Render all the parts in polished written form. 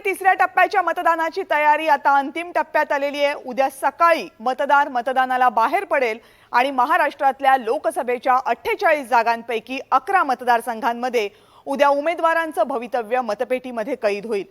तिसऱ्या टप्प्याच्या मतदानाची तयारी आता अंतिम टप्प्यात आलेली आहे। उद्या सकाळी मतदानाला बाहेर पडेल आणि महाराष्ट्रातल्या लोकसभेच्या 48 जागांपैकी 11 मतदारसंघांमध्ये उद्या उमेदवारांचं भवितव्य मतपेटीमध्ये कैद होईल।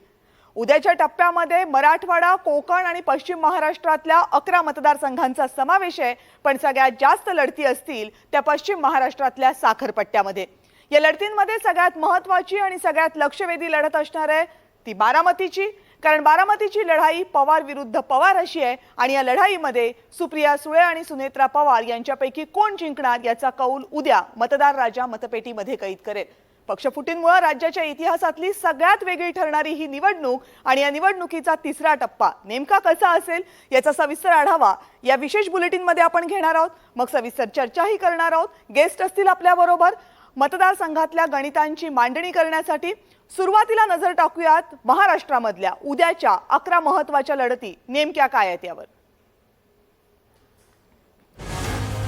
उद्याच्या टप्प्यामध्ये मराठवाडा, कोकण आणि पश्चिम महाराष्ट्रातल्या 11 मतदारसंघांचा समावेश आहे, पण सगळ्यात जास्त लढती असतील त्या पश्चिम महाराष्ट्रातल्या साखरपट्ट्यामध्ये। या लढतींमध्ये सगळ्यात महत्त्वाची आणि सगळ्यात लक्षवेधी लढत असणार आहे ती बारामतीची, कारण बारामतीची लढाई पवार विरुद्ध पवार अशी आहे आणि या लढाईमध्ये सुप्रिया सुळे आणि सुनेत्रा पवार यांच्यापैकी कोण जिंकणार याचा कौल उद्या मतदार राजा मतपेटीमध्ये कैद करेल। पक्षफुटींमुळे राज्याच्या इतिहासातली सगळ्यात वेगळी ठरणारी ही निवडणूक आणि या निवडणुकीचा तिसरा टप्पा नेमका कसा असेल याचा सविस्तर आढावा या विशेष बुलेटिनमध्ये आपण घेणार आहोत। मग सविस्तर चर्चाही करणार आहोत। गेस्ट असतील आपल्याबरोबर। मतदारसंघातल्या गणितांची मांडणी करण्यासाठी सुरुवातीला नजर टाकूयात महाराष्ट्रामधल्या उद्याच्या 11 महत्त्वाच्या लढती नेमक्या काय आहेत यावर।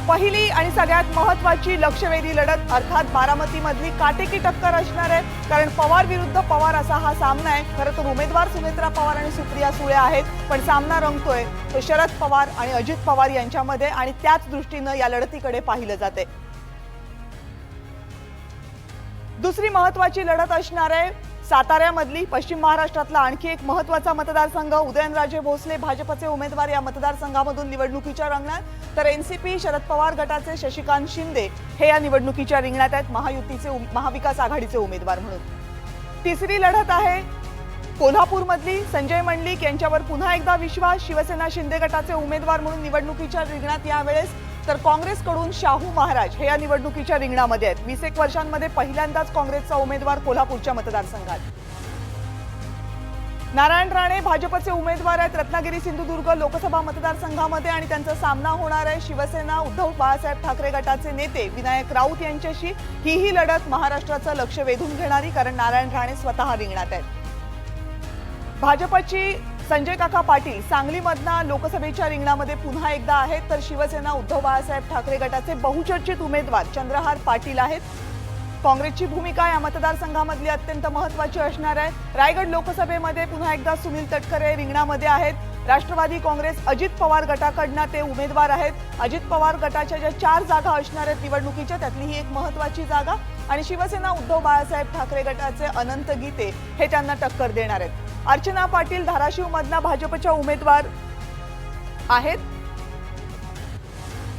पहिली आणि सगळ्यात महत्त्वाची लक्षवेधी लढत अर्थात बारामतीमधली काटेकी टक्कर असणार आहे, कारण पवार विरुद्ध पवार असा हा सामना आहे। खरं तर उमेदवार सुनेत्रा पवार आणि सुप्रिया सुळे आहेत, पण सामना रंगतोय तो शरद पवार आणि अजित पवार यांच्यामध्ये आणि त्याच दृष्टीनं या लढतीकडे पाहिलं जाते। दुसरी महत्त्वाची लढत असणार आहे साताऱ्यामधली पश्चिम महाराष्ट्रातला आणखी एक महत्त्वाचा मतदारसंघ। उदयनराजे भोसले भाजपचे उमेदवार या मतदारसंघामधून निवडणुकीच्या रिंगणात, तर एनसीपी शरद पवार गटाचे शशिकांत शिंदे हे या निवडणुकीच्या रिंगणात आहेत महायुतीचे महाविकास आघाडीचे उमेदवार म्हणून। तिसरी लढत आहे कोल्हापूरमधली संजय मंडलिक यांच्यावर पुन्हा एकदा विश्वास, शिवसेना शिंदे गटाचे उमेदवार म्हणून निवडणुकीच्या रिंगणात यावेळेस, तर काँग्रेसकडून शाहू महाराज हे या निवडणुकीच्या रिंगणामध्ये आहेत। 20 वर्षांमध्ये पहिल्यांदाच काँग्रेसचा उमेदवार कोल्हापूरच्या मतदारसंघात। नारायण राणे भाजपचे उमेदवार आहेत रत्नागिरी सिंधुदुर्ग लोकसभा मतदारसंघामध्ये आणि त्यांचा सामना होणार आहे शिवसेना उद्धव बाळासाहेब ठाकरे गटाचे नेते विनायक राऊत यांच्याशी। ही लढत महाराष्ट्राचं लक्ष वेधून घेणारी, कारण नारायण राणे स्वतः रिंगणात आहेत। भाजपची संजय काका पाटील सांगलीमधना लोकसभेच्या रिंगणामध्ये पुन्हा एकदा आहेत, तर शिवसेना उद्धव बाळासाहेब ठाकरे गटाचे बहुचर्चित उमेदवार चंद्रहार पाटील आहेत। काँग्रेसची भूमिका या मतदारसंघामधली अत्यंत महत्त्वाची असणार आहे। रायगड लोकसभेमध्ये पुन्हा एकदा सुनील तटकरे रिंगणामध्ये आहेत। राष्ट्रवादी काँग्रेस अजित पवार गटाकडनं ते उमेदवार आहेत। अजित पवार गटाच्या ज्या 4 जागा असणार आहेत निवडणुकीच्या त्यातली ही एक महत्त्वाची जागा, आणि शिवसेना उद्धव बाळासाहेब ठाकरे गटाचे अनंत गीते हे त्यांना टक्कर देणार आहेत। अर्चना पाटील धाराशिवमधना भाजपच्या उमेदवार आहेत,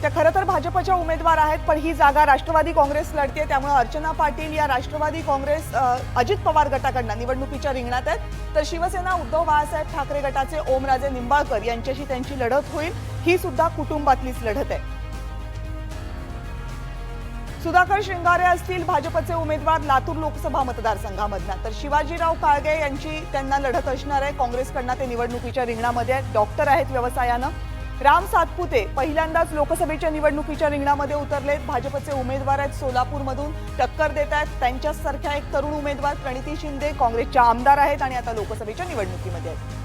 त्या खरं तर भाजपच्या उमेदवार आहेत, पण ही जागा राष्ट्रवादी काँग्रेस लढते, त्यामुळे अर्चना पाटील या राष्ट्रवादी काँग्रेस अजित पवार गटाकडनं निवडणुकीच्या रिंगणात आहेत। तर शिवसेना उद्धव बाळासाहेब ठाकरे गटाचे ओमराजे निंबाळकर यांच्याशी त्यांची लढत होईल। ही सुद्धा कुटुंबातलीच लढत आहे। सुधाकर श्रृंगारे असतील भाजपचे उमेदवार लातूर लोकसभा मतदारसंघामधना, तर शिवाजीराव काळगे यांची त्यांना लढत असणार आहे। काँग्रेसकडनं ते निवडणुकीच्या रिंगणामध्ये आहेत, डॉक्टर आहेत व्यवसायानं। राम सातपुते पहिल्यांदाच लोकसभेच्या निवडणुकीच्या रिंगणामध्ये उतरलेत, भाजपचे उमेदवार आहेत, सोलापूरमधून टक्कर देत आहेत। त्यांच्यासारख्या एक तरुण उमेदवार प्रणिती शिंदे काँग्रेसच्या आमदार आहेत आणि आता लोकसभेच्या निवडणुकीमध्ये आहेत।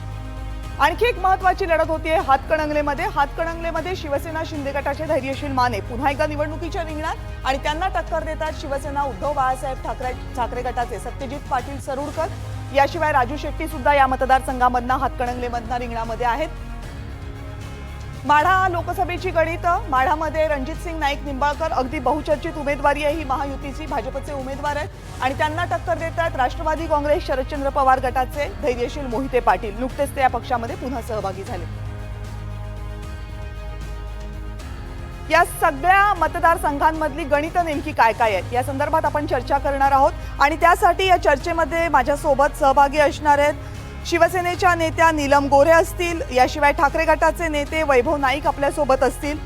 आणखी एक महत्त्वाची लढत होतीये हातकणंगलेमध्ये शिवसेना शिंदे गटाचे धैर्यशील माने पुन्हा एकदा निवडणुकीच्या रिंगणात आणि त्यांना टक्कर देतात शिवसेना उद्धव बाळासाहेब ठाकरे गटाचे सत्यजित पाटील सरुडकर। याशिवाय राजू शेट्टी सुद्धा या मतदारसंघामधना हातकणंगलेमधना रिंगणामध्ये आहेत। माढा लोकसभेची गणित, माढामध्ये रणजितसिंग नाईक निंबाळकर अगदी बहुचर्चित उमेदवारी आहे ही महायुतीची, भाजपचे उमेदवार आहेत आणि त्यांना टक्कर देतात राष्ट्रवादी काँग्रेस शरदचंद्र पवार गटाचे धैर्यशील मोहिते पाटील। नुकतेच ते या पक्षामध्ये पुन्हा सहभागी झाले। या सगळ्या मतदारसंघांमधली गणित नेमकी काय काय आहेत या संदर्भात आपण चर्चा करणार आहोत आणि त्यासाठी या चर्चेमध्ये माझ्यासोबत सहभागी असणार आहेत शिवसेनेच्या नेत्या नीलम गोऱ्हे असतील, याशिवाय ठाकरे गटाचे नेते वैभव नाईक आपल्यासोबत असतील,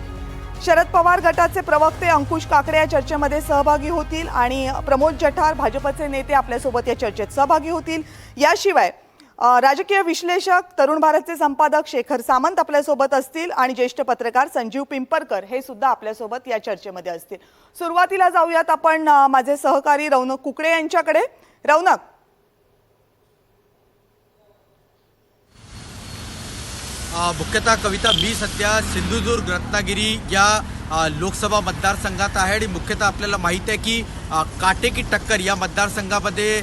शरद पवार गटाचे प्रवक्ते अंकुश काकडे या चर्चेमध्ये सहभागी होतील आणि प्रमोद जठार भाजपचे नेते आपल्यासोबत या चर्चेत सहभागी होतील। याशिवाय राजकीय विश्लेषक तरुण भारतचे संपादक शेखर सामंत आपल्यासोबत असतील आणि ज्येष्ठ पत्रकार संजीव पिंपरकर हे सुद्धा आपल्यासोबत या चर्चेमध्ये असतील। सुरुवातीला जाऊयात आपण माझे सहकारी रौनक कुकडे यांच्याकडे। रौनक, मुख्यतः कविता मी सध्या सिंधुदुर्ग रत्नागिरी या लोकसभा मतदारसंघात आहे आणि मुख्यतः आपल्याला माहिती आहे की काटेकी टक्कर या मतदारसंघामध्ये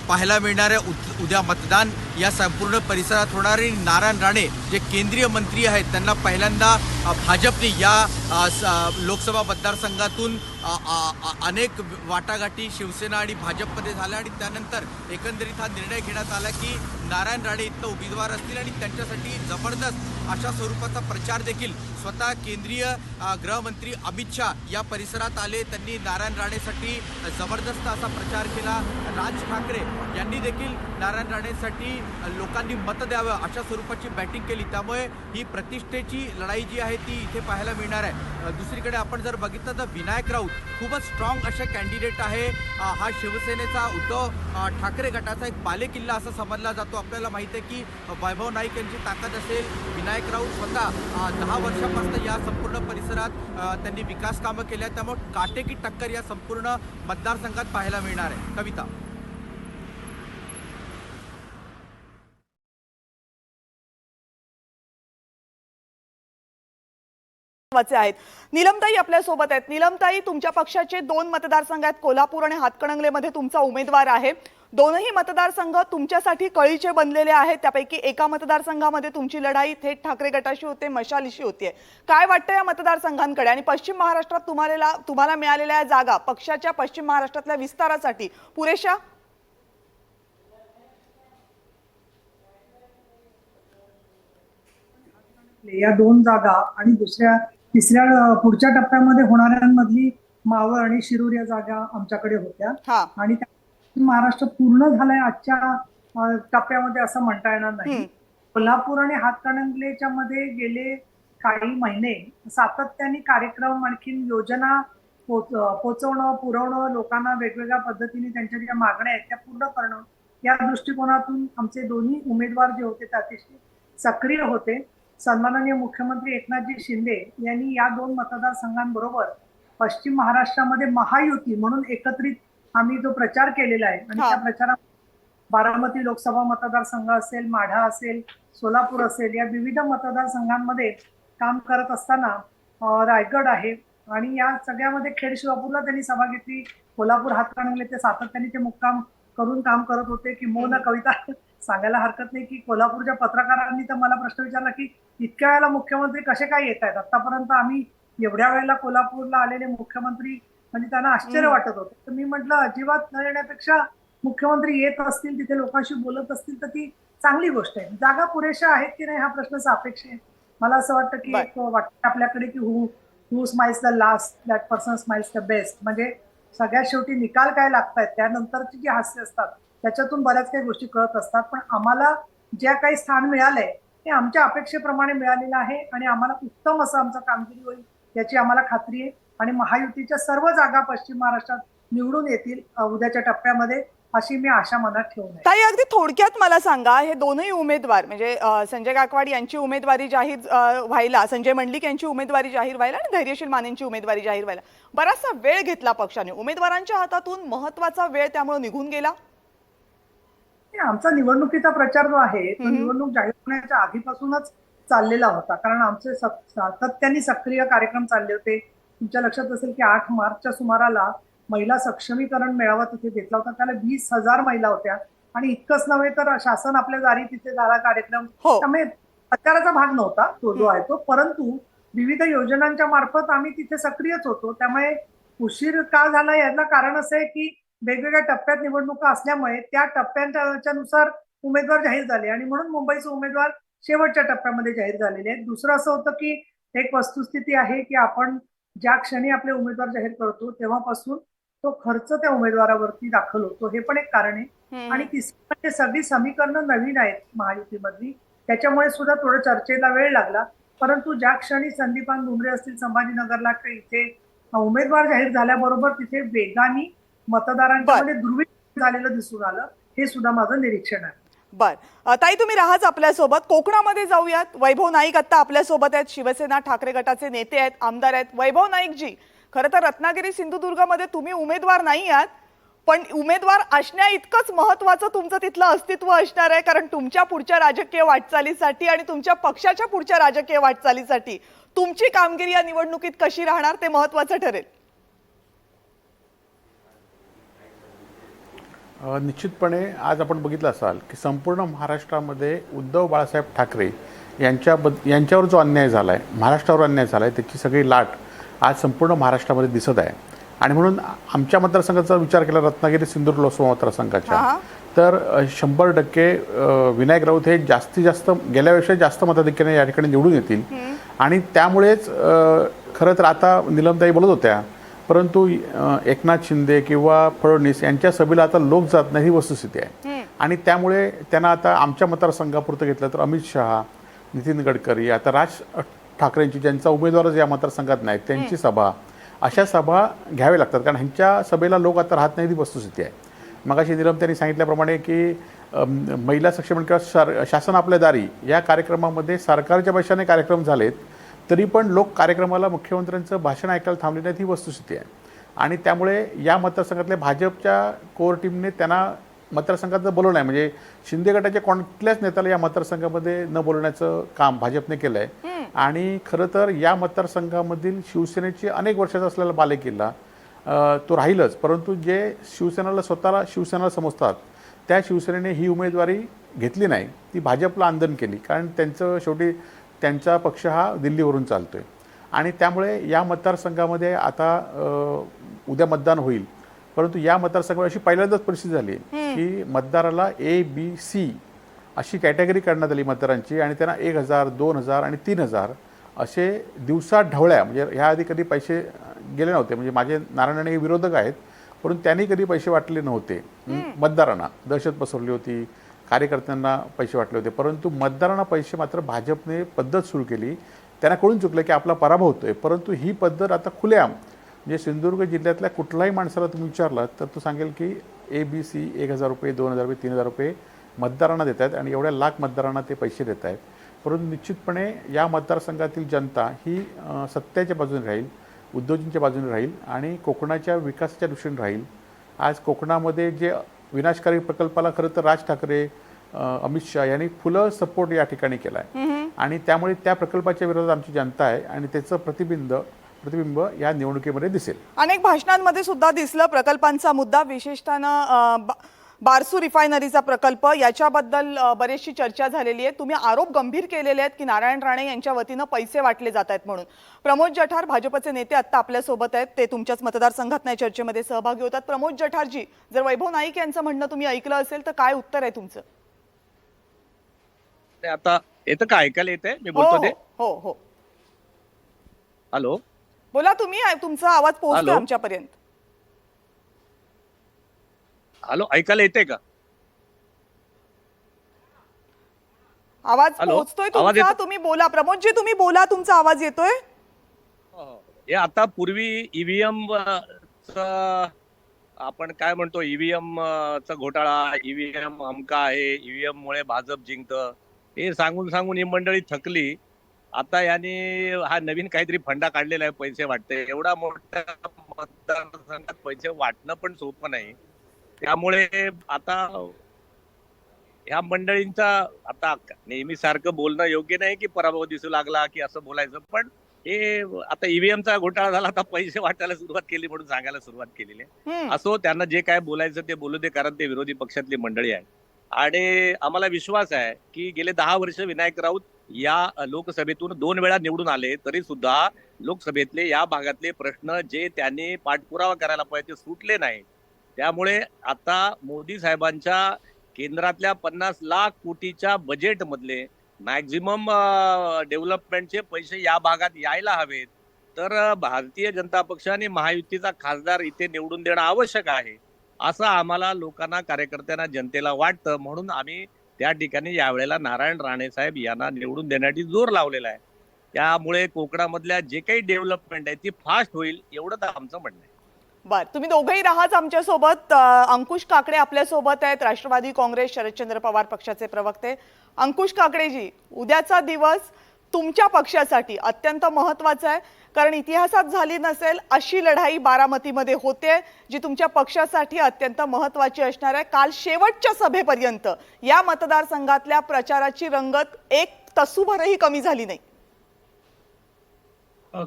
पाहायला मिळणार आहे। उद्या मतदान या संपूर्ण परिसरात होणार आहे. नारायण राणे जे केंद्रीय मंत्री आहेत त्यांना पहिल्यांदा भाजपने या लोकसभा मतदारसंघातून अनेक वाटाघाटी शिवसेना आणि भाजपमध्ये झाल्या आणि त्यानंतर एकंदरीत हा निर्णय घेण्यात आला की नारायण राणे इथं उमेदवार असतील आणि त्यांच्यासाठी जबरदस्त अशा स्वरूपाचा प्रचार देखील स्वतः केंद्रीय गृहमंत्री अमित शाह या परिसरात आले. त्यांनी नारायण राणेसाठी जबरदस्त असा प्रचार केला. राज ठाकरे यांनी देखील नारायण राणेसाठी लोकांनी मत द्यावं अशा स्वरूपाची बॅटिंग केली. त्यामुळे ही प्रतिष्ठेची लढाई जी आहे ती इथे पाहायला मिळणार आहे. दुसरीकडे आपण जर बघितलं तर विनायक राऊत खूपच स्ट्रॉंग असे कॅन्डिडेट आहे. हा शिवसेनेचा उद्धव ठाकरे गटाचा एक बालेकिल्ला असा समजला जातो. आपल्याला माहिती आहे की वैभव नाईक यांची ताकद असेल. विनायक राऊत स्वतः 10 वर्षापासून या संपूर्ण परिसरात त्यांनी विकास कामं केल्या. त्यामुळे काटेकी टक्कर या संपूर्ण मतदारसंघात पाहायला मिळणार आहे. कविता. आहेत नीलमताई आपल्या सोबत आहेत. नीलमताई, तुमच्या पक्षाचे 2 मतदारसंघ आहेत, कोल्हापूर आणि हातकणंगलेमध्ये तुमचा उमेदवार आहे. दोनही मतदारसंघ तुमच्यासाठी कळीचे बनलेले आहेत. त्यापैकी एका मतदारसंघामध्ये तुमची लढाई थेट ठाकरे गटाशी होते, मशालीशी होते. काय वाटतं या मतदारसंघांकडे आणि पश्चिम महाराष्ट्रात तुम्हाला मिळालेल्या जागा पक्षाच्या पश्चिम महाराष्ट्रातल्या विस्तारासाठी पुरेशा? या 2 जागा आणि तिसऱ्या पुढच्या टप्प्यामध्ये होणाऱ्यांमधली मावळ आणि शिरूर या जागा आमच्याकडे होत्या आणि महाराष्ट्र पूर्ण झालाय आजच्या टप्प्यामध्ये असं म्हणता येणार नाही. कोल्हापूर आणि हातकणंगलेच्या मध्ये गेले काही महिने सातत्याने कार्यक्रम आणखीन योजना पोचवणं पुरवणं लोकांना वेगवेगळ्या पद्धतीने त्यांच्या ज्या मागण्या आहेत त्या पूर्ण करणं या दृष्टिकोनातून आमचे दोन्ही उमेदवार जे होते ते अतिशय सक्रिय होते. सन्माननीय मुख्यमंत्री एकनाथजी शिंदे यांनी या 2 मतदारसंघांबरोबर पश्चिम महाराष्ट्रामध्ये महायुती म्हणून एकत्रित आम्ही जो प्रचार केलेला आहे आणि त्या प्रचारात बारामती लोकसभा मतदारसंघ असेल, माढा असेल, सोलापूर असेल या विविध मतदारसंघांमध्ये काम करत असताना रायगड आहे आणि या सगळ्यामध्ये खेड शिवापूरला त्यांनी सभा घेतली. कोल्हापूर हातकणंगले ते सातत्याने ते मुक्काम करून काम करत होते. की मोना कविता सांगायला हरकत नाही की कोल्हापूरच्या पत्रकारांनी तर मला प्रश्न विचारला की इतक्या वेळेला मुख्यमंत्री कसे काय येत आहेत. आतापर्यंत आम्ही एवढ्या वेळेला कोल्हापूरला आलेले मुख्यमंत्री म्हणजे त्यांना आश्चर्य वाटत होतं. तर मी म्हटलं अजिबात न येण्यापेक्षा मुख्यमंत्री येत असतील तिथे लोकांशी बोलत असतील तर ती चांगली गोष्ट आहे. जागा पुरेशा आहेत की नाही हा प्रश्न सापेक्ष आहे. मला असं वाटतं की वाटतं आपल्याकडे की who smiles the last that person smiles the best. म्हणजे सगळ्यात शेवटी निकाल काय लागतायत त्यानंतरची जी हास्य असतात त्याच्यातून बऱ्याच काही गोष्टी कळत असतात. पण आम्हाला ज्या काही स्थान मिळालंय ते आमच्या अपेक्षेप्रमाणे मिळालेलं आहे आणि आम्हाला उत्तम असं आमचं कामगिरी होईल याची आम्हाला खात्री आहे. आणि महायुतीच्या सर्व जागा पश्चिम महाराष्ट्रात निवडून येतील उद्याच्या टप्प्यामध्ये अशी मी आशा मनात ठेवून आहे. ताई, अगदी थोडक्यात मला सांगा, हे दोनही उमेदवार म्हणजे संजय गायकवाड यांची उमेदवारी जाहीर व्हायला, संजय मंडलिक यांची उमेदवारी जाहीर व्हायला आणि धैर्यशील मानेंची उमेदवारी जाहीर व्हायला बराचसा वेळ घेतला पक्षाने. उमेदवारांच्या हातातून महत्वाचा वेळ त्यामुळे निघून गेला. आमचा निवडणुकीचा प्रचार जो आहे तो निवडणूक जाहीर होण्याच्या आधीपासूनच चाललेला होता. कारण आमचे सातत्याने सक्रिय कार्यक्रम चालले होते. तुमच्या लक्षात असेल की 8 मार्चच्या सुमाराला महिला सक्षमीकरण मेळावा तिथे घेतला होता. त्याला 20,000 महिला होत्या आणि इतकंच नव्हे तर शासन आपल्या दारी तिथे झाला कार्यक्रम. त्यामुळे प्रचाराचा भाग नव्हता तो जो आहे तो, परंतु विविध योजनांच्या मार्फत आम्ही तिथे सक्रियच होतो. त्यामुळे उशीर का झाला याला कारण असं आहे की वेगवेगळ्या टप्प्यात निवडणुका असल्यामुळे त्या टप्प्यांच्या नुसार उमेदवार जाहीर झाले आणि म्हणून मुंबईचे उमेदवार शेवटच्या टप्प्यामध्ये जाहीर झालेले आहेत. दुसरं असं होतं की एक वस्तुस्थिती आहे की आपण ज्या क्षणी आपले उमेदवार जाहीर करतो तेव्हापासून तो खर्च त्या उमेदवारावरती दाखल होतो, हे पण एक कारण आहे. आणि तिसरं म्हणजे सगळी समीकरणं नवीन आहेत महायुतीमधली, त्याच्यामुळे सुद्धा थोडं चर्चेला वेळ लागला. परंतु ज्या क्षणी संदीपान भुमरे असतील संभाजीनगरला इथे उमेदवार जाहीर झाल्याबरोबर तिथे वेगाने मतदारांच्या मध्ये दुर्विण झालेलं दिसून आलं. हे सुद्धा माझं निरीक्षण आहे. बर ताई, तुम्ही राहाच आपल्यासोबत. कोकणामध्ये जाऊयात. वैभव नाईक आता आपल्यासोबत आहेत. शिवसेना ठाकरे गटाचे नेते आहेत, आमदार आहेत. वैभव नाईक जी, खरं तर रत्नागिरी सिंधुदुर्गमध्ये तुम्ही उमेदवार नाही आहात, पण उमेदवार असण्या इतकंच महत्वाचं तुमचं तिथलं अस्तित्व असणार आहे. कारण तुमच्या पुढच्या राजकीय वाटचालीसाठी आणि तुमच्या पक्षाच्या पुढच्या राजकीय वाटचालीसाठी तुमची कामगिरी या निवडणुकीत कशी राहणार ते महत्वाचं ठरेल. निश्चितपणे आज आपण बघितलं असाल की संपूर्ण महाराष्ट्रामध्ये उद्धव बाळासाहेब ठाकरे यांच्यावर जो अन्याय झाला आहे, महाराष्ट्रावर अन्याय झाला आहे, त्याची सगळी लाट आज संपूर्ण महाराष्ट्रामध्ये दिसत आहे. आणि म्हणून आमच्या मतदारसंघाचा विचार केला, रत्नागिरी सिंधूर लोकसभा मतदारसंघाच्या, तर 100% विनायक राऊत हे जास्तीत जास्त गेल्यापेक्षा जास्त मताधिक्याने या ठिकाणी निवडून येतील. आणि त्यामुळेच खरं तर आता निलमताई बोलत होत्या, परंतु एकनाथ शिंदे किंवा फडणवीस यांच्या सभेला आता लोक जात नाही, ही वस्तुस्थिती आहे. आणि त्यामुळे त्यांना आता आमच्या मतदारसंघापुरतं घेतलं तर अमित शहा, नितीन गडकरी, आता राज ठाकरेंची, ज्यांचा उमेदवारच या मतदारसंघात नाहीत, त्यांची सभा, अशा सभा घ्याव्या लागतात. कारण ह्यांच्या सभेला लोक आता राहत नाही, ही वस्तुस्थिती आहे. मगाशी निलम त्यांनी सांगितल्याप्रमाणे की महिला सक्षमीकरण किंवा शासन आपल्या दारी या कार्यक्रमामध्ये सरकारच्या पैशाने कार्यक्रम झालेत, तरी पण लोक कार्यक्रमाला मुख्यमंत्र्यांचं भाषण ऐकायला थांबले नाहीत, ही वस्तुस्थिती आहे. आणि त्यामुळे या मतदारसंघातल्या भाजपच्या कोर टीमने त्यांना मतदारसंघात बोलवलं आहे. म्हणजे शिंदे गटाच्या कोणत्याच नेत्याला या मतदारसंघामध्ये न बोलवण्याचं काम भाजपने केलं आहे. आणि खरं तर या मतदारसंघामधील शिवसेनेची अनेक वर्षाचा असलेला बालेकिल्ला तो राहीलच, परंतु जे शिवसेनेला स्वतःला शिवसेना समजतात त्या शिवसेनेने ही उमेदवारी घेतली नाही, ती भाजपला आंदोलन केली. कारण त्यांचं शेवटी त्यांचा पक्ष हा दिल्लीवरून चालतोय. आणि त्यामुळे या मतदारसंघामध्ये आता उद्या मतदान होईल, परंतु या मतदारसंघात अशी पहिल्यांदाच परिस्थिती झाली की मतदाराला ABC अशी कॅटेगरी करण्यात आली मतदारांची, आणि त्यांना 1000, 2000 आणि 3000 असे दिवसा ढवळ्या, म्हणजे ह्या आधी कधी पैसे गेले नव्हते. म्हणजे माझे नारायण राणे विरोधक आहेत, परंतु त्यांनी कधी पैसे वाटले नव्हते. मतदारांना दहशत पसरली होती, कार्यकर्त्यांना पैसे वाटले होते, परंतु मतदारांना पैसे मात्र भाजपने पद्धत सुरू केली. त्यांना कळून चुकलं की आपला पराभव होतोय. परंतु ही पद्धत आता खुलेआम, म्हणजे सिंधुदुर्ग जिल्ह्यातल्या कुठलाही माणसाला तुम्ही विचारलं तर तो सांगेल की ABC 1000 रुपये, 2000 रुपये, 3000 रुपये मतदारांना देत आहेत, आणि एवढ्या लाख मतदारांना ते पैसे देत आहेत. परंतु निश्चितपणे या मतदारसंघातील जनता ही सत्याच्या बाजूने राहील, उद्योजींच्या बाजूने राहील आणि कोकणाच्या विकासाच्या दृष्टीने राहील. आज कोकणामध्ये जे विनाशकारी प्रकल्पाला खरं तर राज ठाकरे, अमित शहा यांनी फुलं सपोर्ट या ठिकाणी केला आहे. आणि त्यामुळे त्या प्रकल्पाच्या विरोधात आमची जनता आहे, आणि त्याचं प्रतिबिंब या निवडणुकीमध्ये दिसेल. अनेक भाषणांमध्ये सुद्धा दिसलं प्रकल्पांचा मुद्दा, विशेषतः बारसू रिफायनरीचा प्रकल्प, याच्याबद्दल बरीचशी चर्चा झालेली आहे. तुम्ही आरोप गंभीर केलेले आहेत की नारायण राणे यांच्या वतीनं पैसे वाटले जात आहेत म्हणून. प्रमोद जठार भाजपचे नेते आता आपल्यासोबत आहेत, ते तुमच्याच मतदारसंघात नाही चर्चेमध्ये सहभागी होतात. प्रमोद जठारजी, जर वैभव नाईक यांचं म्हणणं तुम्ही ऐकलं असेल तर काय उत्तर आहे तुमचं? आता येतं का, ऐकायला येतंय मी बोलतो ते? हो हो, हॅलो, बोला तुम्ही, तुमचा आवाज पोहोचतो आमच्यापर्यंत. हॅलो, ऐकायला येते का? आवाज पोहोचतोय तुमचा, तुम्ही बोला. प्रमोदजी तुम्ही बोला, तुमचा आवाज येतोय. हे आता पूर्वी ईव्हीएम आपण काय म्हणतो, ईव्हीएम चा घोटाळा, ईव्हीएम अमका आहे, ईव्हीएम मुळे भाजप जिंकतं, हे सांगून सांगून ही मंडळी थकली. आता याने हा नवीन काहीतरी फंडा काढलेला आहे, पैसे वाटते. एवढा मोठ्या मतदारसंघात पैसे वाटणं पण सोपं नाही. त्यामुळे आता ह्या मंडळींचा आता नेहमी सारखं बोलणं योग्य नाही की पराभव दिसू लागला की असं बोलायचं, पण हे आता ईव्हीएमचा घोटाळा झाला, आता पैसे वाटायला सुरुवात केली म्हणून सांगायला सुरुवात केलेली आहे. असो, त्यांना जे काय बोलायचं ते बोलू दे, कारण ते विरोधी पक्षातली मंडळी आहे. आणि आम्हाला विश्वास आहे की गेले 10 वर्ष विनायक राऊत या लोकसभेतून 2 वेळा निवडून आले, तरी सुद्धा लोकसभेतले या भागातले प्रश्न जे त्यांनी पाठपुरावा करायला पाहिजे ते सुटले नाही. त्यामुळे आता मोदी साहेबांच्या केंद्रातल्या 50 लाख कोटीच्या बजेट मधले मॅक्झिमम डेव्हलपमेंटचे पैसे या भागात यायला हवेत. तर भारतीय जनता पक्ष आणि महायुतीचा खासदार इथे निवडून देणं आवश्यक आहे, असं आम्हाला लोकांना, कार्यकर्त्यांना, जनतेला वाटतं. म्हणून आम्ही त्या ठिकाणी यावेळेला नारायण राणे साहेब यांना निवडून देण्यासाठी जोर लावलेला आहे. त्यामुळे कोकणामधल्या जे काही डेव्हलपमेंट आहे ती फास्ट होईल, एवढं तर आमचं म्हणणं आहे. बर, तुम्ही दोघेही राहात आमच्या सोबत. अंकुश काकडे आपल्या सोबत आहेत, राष्ट्रवादी काँग्रेस शरदचंद्र पवार पक्षाचे प्रवक्ते. अंकुश काकडेजी, उद्याचा दिवस तुमच्या पक्षासाठी अत्यंत महत्त्वाचा आहे, कारण इतिहासात झाली नसेल अशी लढाई बारामतीमध्ये होते, जी तुमच्या पक्षासाठी अत्यंत महत्त्वाची असणार आहे. काल शेवटच्या सभेपर्यंत या मतदारसंघातल्या प्रचाराची रंगत एक तसूभरही कमी झाली नाही.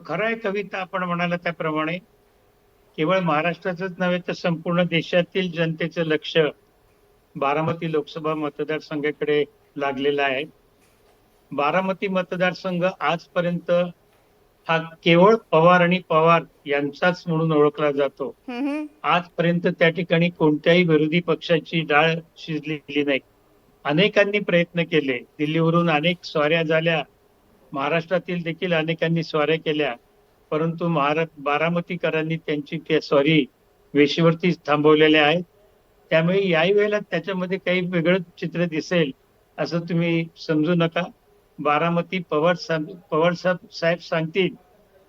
खरं आहे कविता, आपण म्हणाला त्याप्रमाणे केवळ महाराष्ट्राचंच नव्हे तर संपूर्ण देशातील जनतेचं लक्ष बारामती लोकसभा मतदारसंघाकडे लागलेला आहे. बारामती मतदारसंघ आजपर्यंत हा केवळ पवार आणि पवार यांचाच म्हणून ओळखला जातो. आजपर्यंत त्या ठिकाणी कोणत्याही विरोधी पक्षाची डाळ शिजलेली नाही. अनेकांनी प्रयत्न केले, दिल्लीवरून अनेक स्वाऱ्या झाल्या, महाराष्ट्रातील देखील अनेकांनी स्वाऱ्या केल्या, परंतु बारामतीकरांनी त्यांची त्या स्वारी वेशीवरती थांबवलेल्या आहेत. त्यामुळे याही वेळेला त्याच्यामध्ये काही वेगळं चित्र दिसेल असं तुम्ही समजू नका. बारामती पवार साहेब सांगतील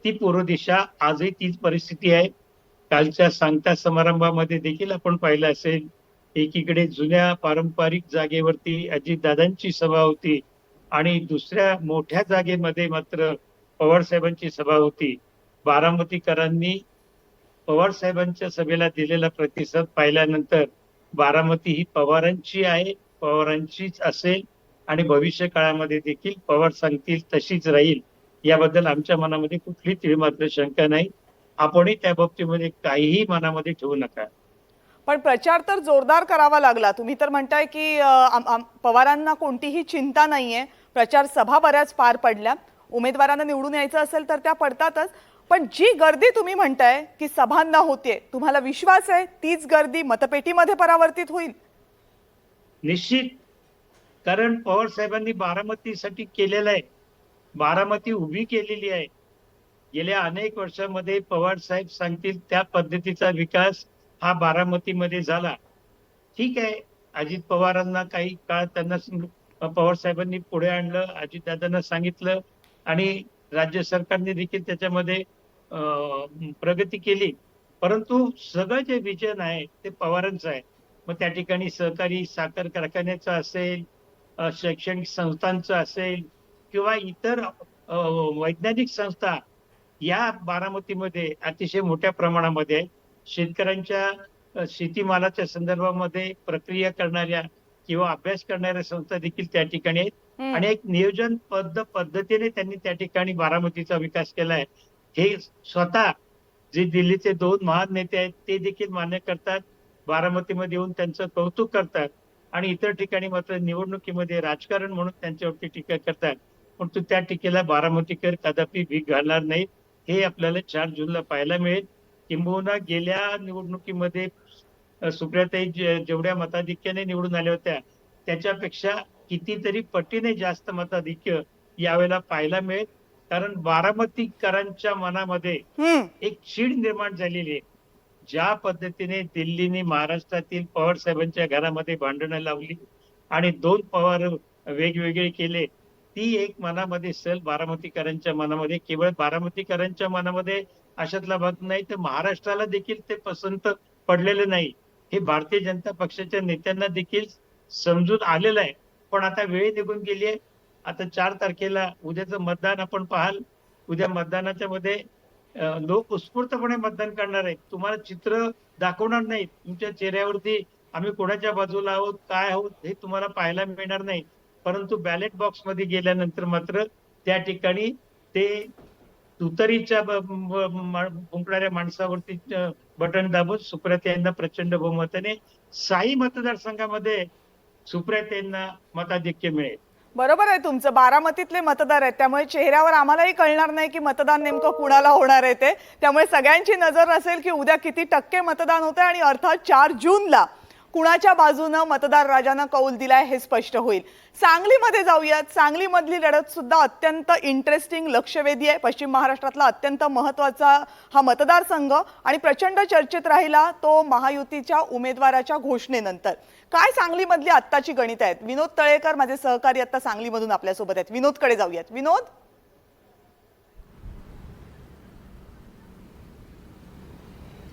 ती पूर्व दिशा, आजही तीच परिस्थिती आहे. कालच्या सांगता समारंभामध्ये देखील आपण पाहिलं असेल, एकीकडे जुन्या पारंपरिक जागेवरती अजितदादांची सभा होती आणि दुसऱ्या मोठ्या जागेमध्ये मात्र पवार साहेबांची सभा होती. बारामतीकरांनी पवार साहेबांच्या सभेला दिलेला प्रतिसाद पाहिल्यानंतर बारामती ही पवारांची आहे, पवारांचीच असेल आणि भविष्य काळामध्ये देखील पवार सांगतील तशीच राहील, याबद्दल आमच्या मनामध्ये कुठली तरी मात्र शंका नाही. आपणही त्या बाबतीमध्ये काहीही मनामध्ये ठेवू नका. पण प्रचार तर जोरदार करावा लागला. तुम्ही तर म्हणताय की पवारांना कोणतीही चिंता नाहीये, प्रचार सभा बऱ्याच पार पडल्या, उमेदवारांना निवडून यायचं असेल तर त्या पडतातच. पण जी गर्दी तुम्ही म्हणताय की सभांना होते, तुम्हाला विश्वास आहे तीच गर्दी मतपेटीमध्ये परावर्तित होईल? निश्चित. कारण पवार साहेबांनी बारामतीसाठी केलेलं आहे, बारामती उभी केलेली आहे. गेल्या अनेक वर्षांमध्ये पवार साहेब सांगतील त्या पद्धतीचा विकास हा बारामतीमध्ये झाला. ठीक आहे, अजित पवारांना काही काळ त्यांना पवार साहेबांनी पुढे आणलं, अजितदादांना सांगितलं आणि राज्य सरकारने देखील त्याच्यामध्ये प्रगती केली. परंतु सगळं जे विजन आहे ते पवारांचं आहे. मग त्या ठिकाणी सहकारी साखर कारखान्याचं असेल, शैक्षणिक संस्थांचं असेल किंवा इतर वैज्ञानिक संस्था या बारामतीमध्ये अतिशय मोठ्या प्रमाणामध्ये आहे. शेतकऱ्यांच्या शेतीमालाच्या संदर्भामध्ये प्रक्रिया करणाऱ्या किंवा अभ्यास करणाऱ्या संस्था देखील त्या ठिकाणी आहेत आणि एक नियोजनबद्ध पद्धतीने त्यांनी त्या ठिकाणी बारामतीचा विकास केलाय. हे स्वतः जे दिल्लीचे 2 महान नेते आहेत ते देखील मान्य करतात, बारामतीमध्ये येऊन त्यांचं कौतुक करतात आणि इतर ठिकाणी मात्र निवडणुकीमध्ये राजकारण म्हणून त्यांच्यावरती टीका करतात. पण त्या टीकेला बारामतीकर कदापि भीक घालणार नाहीत. हे आपल्याला 4 जूनला पाहायला मिळेल. किंबहुना गेल्या निवडणुकीमध्ये सुप्रियाताई जेवढ्या मताधिक्याने निवडून आल्या होत्या त्याच्यापेक्षा कितीतरी पटीने जास्त मताधिक्य यावेळेला पाहायला मिळेल. कारण बारामतीकरांच्या मनामध्ये एक चीड निर्माण झालेली आहे. ज्या पद्धतीने दिल्लीने महाराष्ट्रातील पवार साहेबांच्या घरामध्ये भांडणं लावली आणि 2 पवार वेगवेगळे केले, ती एक मनामध्ये सल बारामतीकरांच्या मनामध्ये, केवळ बारामतीकरांच्या मनामध्ये अशातला भाग नाही तर महाराष्ट्राला देखील ते पसंत पडलेलं नाही. हे भारतीय जनता पक्षाच्या नेत्यांना देखील समजून आलेलं आहे. पण आता वेळ निघून गेली आहे. आता 4 तारखेला उद्याचं मतदान आपण पाहाल. उद्या मतदानाच्या मध्ये लोक उत्स्फूर्तपणे मतदान करणार आहेत. तुम्हाला चित्र दाखवणार नाहीत. तुमच्या चेहऱ्यावरती आम्ही कोणाच्या बाजूला आहोत, काय आहोत हे तुम्हाला पाहायला मिळणार नाही. परंतु बॅलेट बॉक्स मध्ये गेल्यानंतर मात्र त्या ठिकाणी ते तुतारीच्या फुंकणाऱ्या माणसावरती बटन दाबून सुप्रियाताईंना प्रचंड बहुमताने 6 मतदारसंघामध्ये सुप्रियाताईंना मताधिक्य मिळेल. बरोबर आहे तुमचं. बारामतीतले मतदार आहेत, त्यामुळे चेहऱ्यावर आम्हालाही कळणार नाही की मतदान नेमकं कुणाला होणार आहे ते. त्यामुळे सगळ्यांची नजर असेल की उद्या किती टक्के मतदान होतंय आणि अर्थात 4 जूनला कुणाच्या बाजूने मतदार राजानं कौल दिलाय हे स्पष्ट होईल. सांगलीमध्ये जाऊयात. सांगलीमधली लढत सुद्धा अत्यंत इंटरेस्टिंग, लक्षवेधी आहे. पश्चिम महाराष्ट्रातला अत्यंत महत्त्वाचा हा मतदारसंघ आणि प्रचंड चर्चेत राहिला तो महायुतीच्या उमेदवाराच्या घोषणेनंतर. काय सांगलीमधली आत्ताची गणित आहेत? विनोद तळेकर माझे सहकारी आता सांगलीमधून आपल्यासोबत आहेत. विनोदकडे जाऊयात. विनोद,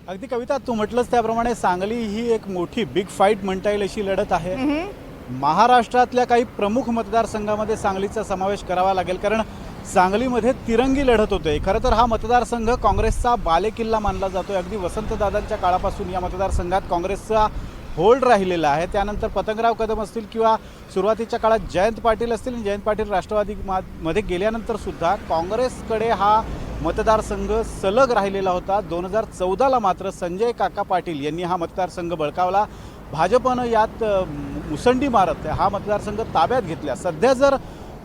अगदी कविता, तू म्हटलंस त्याप्रमाणे सांगली ही एक मोठी बिग फाईट म्हणता येईल अशी लढत आहे. महाराष्ट्रातल्या काही प्रमुख मतदारसंघामध्ये सांगलीचा समावेश करावा लागेल, कारण सांगलीमध्ये तिरंगी लढत होते. खरं तर हा मतदारसंघ काँग्रेसचा बालेकिल्ला मानला जातोय. अगदी वसंतदादांच्या काळापासून या मतदारसंघात काँग्रेसचा होल्ड राहिलेला आहे. त्यानंतर पतंगराव कदम असतील किंवा सुरुवातीच्या काळात जयंत पाटील असतील, जयंत पाटील राष्ट्रवादीमध्ये गेल्यानंतर सुद्धा काँग्रेसकडे हा मतदारसंघ सलग राहिलेला होता. 2014ला मात्र संजय काका पाटील यांनी हा मतदारसंघ बळकावला. भाजपनं यात मुसंडी मारत हा मतदारसंघ ताब्यात घेतला. सध्या जर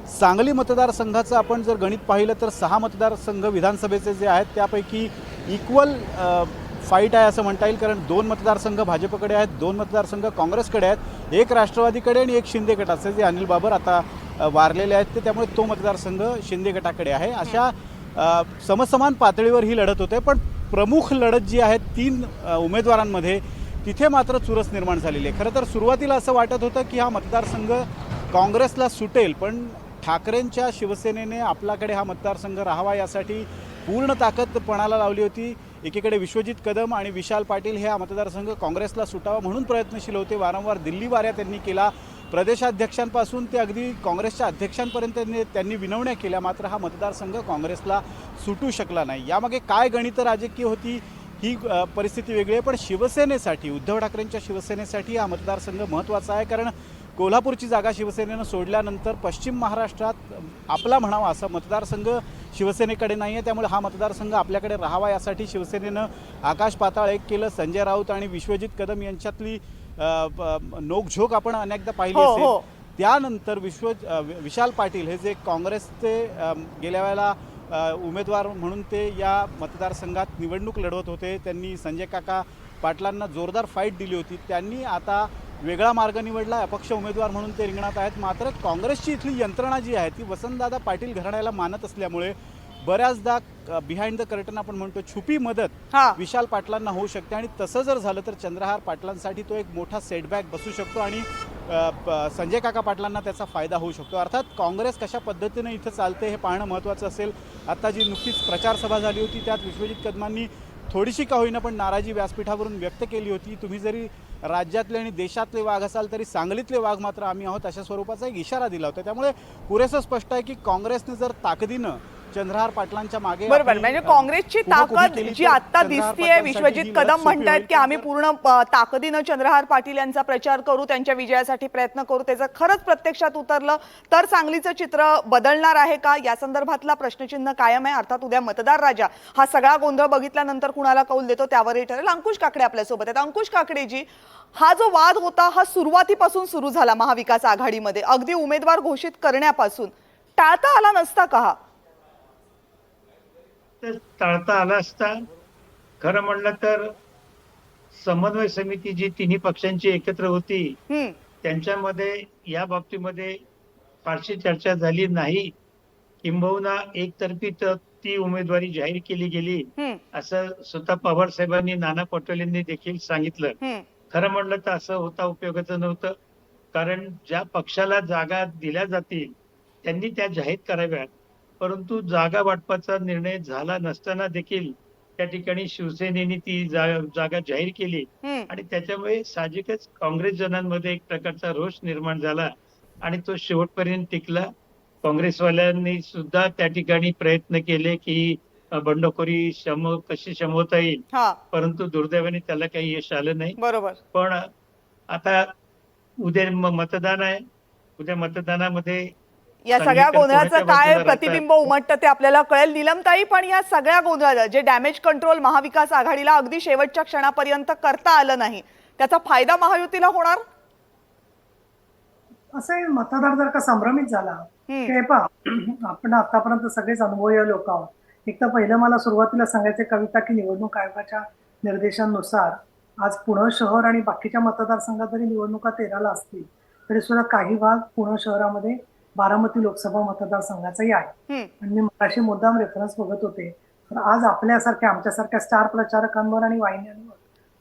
सांगली मतदारसंघाचं आपण जर गणित पाहिलं तर 6 मतदारसंघ विधानसभेचे जे आहेत त्यापैकी इक्वल फाईट आहे असं म्हणता येईल, कारण 2 मतदारसंघ भाजपकडे आहेत, 2 मतदारसंघ काँग्रेसकडे आहेत, 1 राष्ट्रवादीकडे आणि 1 शिंदे गटाचे जे अनिल बाबर आता वारलेले आहेत ते, त्यामुळे तो मतदारसंघ शिंदे गटाकडे आहे. अशा समसमान पातळीवर ही लढत होते. पण प्रमुख लढत जी आहे 3 उमेदवारांमध्ये तिथे मात्र चुरस निर्माण झालेली आहे. खरं तर सुरुवातीला असं वाटत होतं की हा मतदारसंघ काँग्रेसला सुटेल, पण ठाकरेंच्या शिवसेनेने आपल्याकडे हा मतदारसंघ राहावा यासाठी पूर्ण ताकद पणाला लावली होती. एकीकडे विश्वजित कदम आणि विशाल पाटील हे हा मतदारसंघ काँग्रेसला सुटावा म्हणून प्रयत्नशील होते. वारंवार दिल्ली वाऱ्या त्यांनी केला. प्रदेशाध्यक्षांपासून ते अगदी काँग्रेसच्या अध्यक्षांपर्यंत त्यांनी विनवण्या केल्या. मात्र हा मतदारसंघ काँग्रेसला सुटू शकला नाही. यामागे काय गणित राजकीय होती ही परिस्थिती वेगळी आहे. पण शिवसेनेसाठी, उद्धव ठाकरेंच्या शिवसेनेसाठी हा मतदारसंघ महत्त्वाचा आहे, कारण कोल्हापूरची जागा शिवसेनेनं सोडल्यानंतर पश्चिम महाराष्ट्रात आपला म्हणावा असा मतदारसंघ शिवसेनेकडे नाही आहे. त्यामुळे हा मतदारसंघ आपल्याकडे राहावा यासाठी शिवसेनेनं आकाश पाताळ एक केलं. संजय राऊत आणि विश्वजित कदम यांच्यातली नोकझोक आपण अनेकदा पाहिली असेल. त्यानंतर विशाल पाटील हे जे काँग्रेसचे गेल्या वेळेला उमेदवार म्हणून ते या मतदारसंघात निवडणूक लढवत होते, त्यांनी संजय काका पाटलांना जोरदार फाईट दिली होती. त्यांनी आता वेगळा मार्ग निवडला, अपक्ष उमेदवार म्हणून ते रिंगणात आहेत. मात्र काँग्रेसची इथली यंत्रणा जी आहे ती वसंतदादा पाटील घराण्याला मानत असल्यामुळे बऱ्याचदा बिहाइंड द कर्टन आपण म्हणतो छुपी मदत विशाल पाटलांना होऊ शकते. आणि तसं जर झालं तर चंद्रहार पाटलांसाठी तो एक मोठा सेटबॅक बसू शकतो आणि संजय काका पाटलांना त्याचा फायदा होऊ शकतो. अर्थात काँग्रेस कशा पद्धतीने इथं चालते हे पाहणं महत्त्वाचं असेल. आता जी नुकतीच प्रचारसभा झाली होती त्यात विश्वजित कदमांनी थोडीशी का होईना पण नाराजी व्यासपीठावरून व्यक्त केली होती. तुम्ही जरी राज्यातले आणि देशातले वाघ असाल तरी सांगलीतले वाघ मात्र आम्ही आहोत, अशा स्वरूपाचा एक इशारा दिला होता. त्यामुळे पुरेसं स्पष्ट आहे की काँग्रेसने जर ताकदीनं चंद्रहार पाटलांच्या मागे, बरोबर, म्हणजे काँग्रेसची ताकद जी आता दिसतीये, विश्वजित कदम म्हणतात की आम्ही पूर्ण ताकदीनं चंद्रहार पाटील यांचा प्रचार करू, त्यांच्या विजयासाठी प्रयत्न करू, त्याचं खरंच प्रत्यक्षात उतरलं तर सांगलीचं चित्र बदलणार आहे का या संदर्भातला प्रश्नचिन्ह कायम आहे. अर्थात उद्या मतदार राजा हा सगळा गोंधळ बघितल्यानंतर कुणाला कौल देतो त्यावरही ठरेल. अंकुश काकडे आपल्यासोबत आहेत. अंकुश काकडेजी, हा जो वाद होता हा सुरुवातीपासून सुरू झाला महाविकास आघाडीमध्ये, अगदी उमेदवार घोषित करण्यापासून. टाळता आला नसता का हा? तर टाळता आला असता. खरं म्हणलं तर समन्वय समिती जी तिन्ही पक्षांची एकत्र होती त्यांच्यामध्ये या बाबतीमध्ये फारशी चर्चा झाली नाही. किंबहुना एकतर्फी ती उमेदवारी जाहीर केली गेली असं स्वतः पवार साहेबांनी, नाना पटोलेंनी देखील सांगितलं. खरं म्हणलं तर असं होता उपयोगाचं नव्हतं, कारण ज्या पक्षाला जागा दिल्या जातील त्यांनी त्या जाहीर कराव्यात. परंतु जागा वाटपाचा निर्णय झाला नसताना देखील त्या ठिकाणी शिवसेनेने ती जागा जाहीर केली आणि त्याच्यामुळे साहजिकच काँग्रेस जनांमध्ये एक प्रकारचा रोष निर्माण झाला आणि तो शेवटपर्यंत टिकला. काँग्रेसवाल्यांनी सुद्धा त्या ठिकाणी प्रयत्न केले की बंडखोरी कशी शमवता येईल, परंतु दुर्दैवाने त्याला काही यश आलं नाही. बरोबर. पण आता उद्या मतदान आहे. उद्या मतदानामध्ये या सगळ्या गोंधळाचं काय प्रतिबिंब उमटतं ते आपल्याला कळेल. नीलमताई, पण या सगळ्या गोंधळाचं जे डॅमेज कंट्रोल महाविकास आघाडीला अगदी शेवटच्या क्षणापर्यंत करता आलं नाही, त्याचा फायदा महायुतीला होणार? असं मतदार जर का संभ्रमित झाला की आपण आतापर्यंत सगळेच अनुभवी लोक आहोत. एक तर पहिलं मला सुरुवातीला सांगायचं कविता की निवडणूक आयोगाच्या निर्देशांनुसार आज पुणे शहर आणि बाकीच्या मतदारसंघात जरी निवडणुका 13ला असतील तरी सुद्धा काही भाग पुणे शहरामध्ये बारामती लोकसभा मतदारसंघाचाही आहे. आणि मी मगाशी मुद्दाम रेफरन्स बघत होते तर आज आपल्यासारख्या, आमच्यासारख्या स्टार प्रचारकांवर आणि वाहिन्यांवर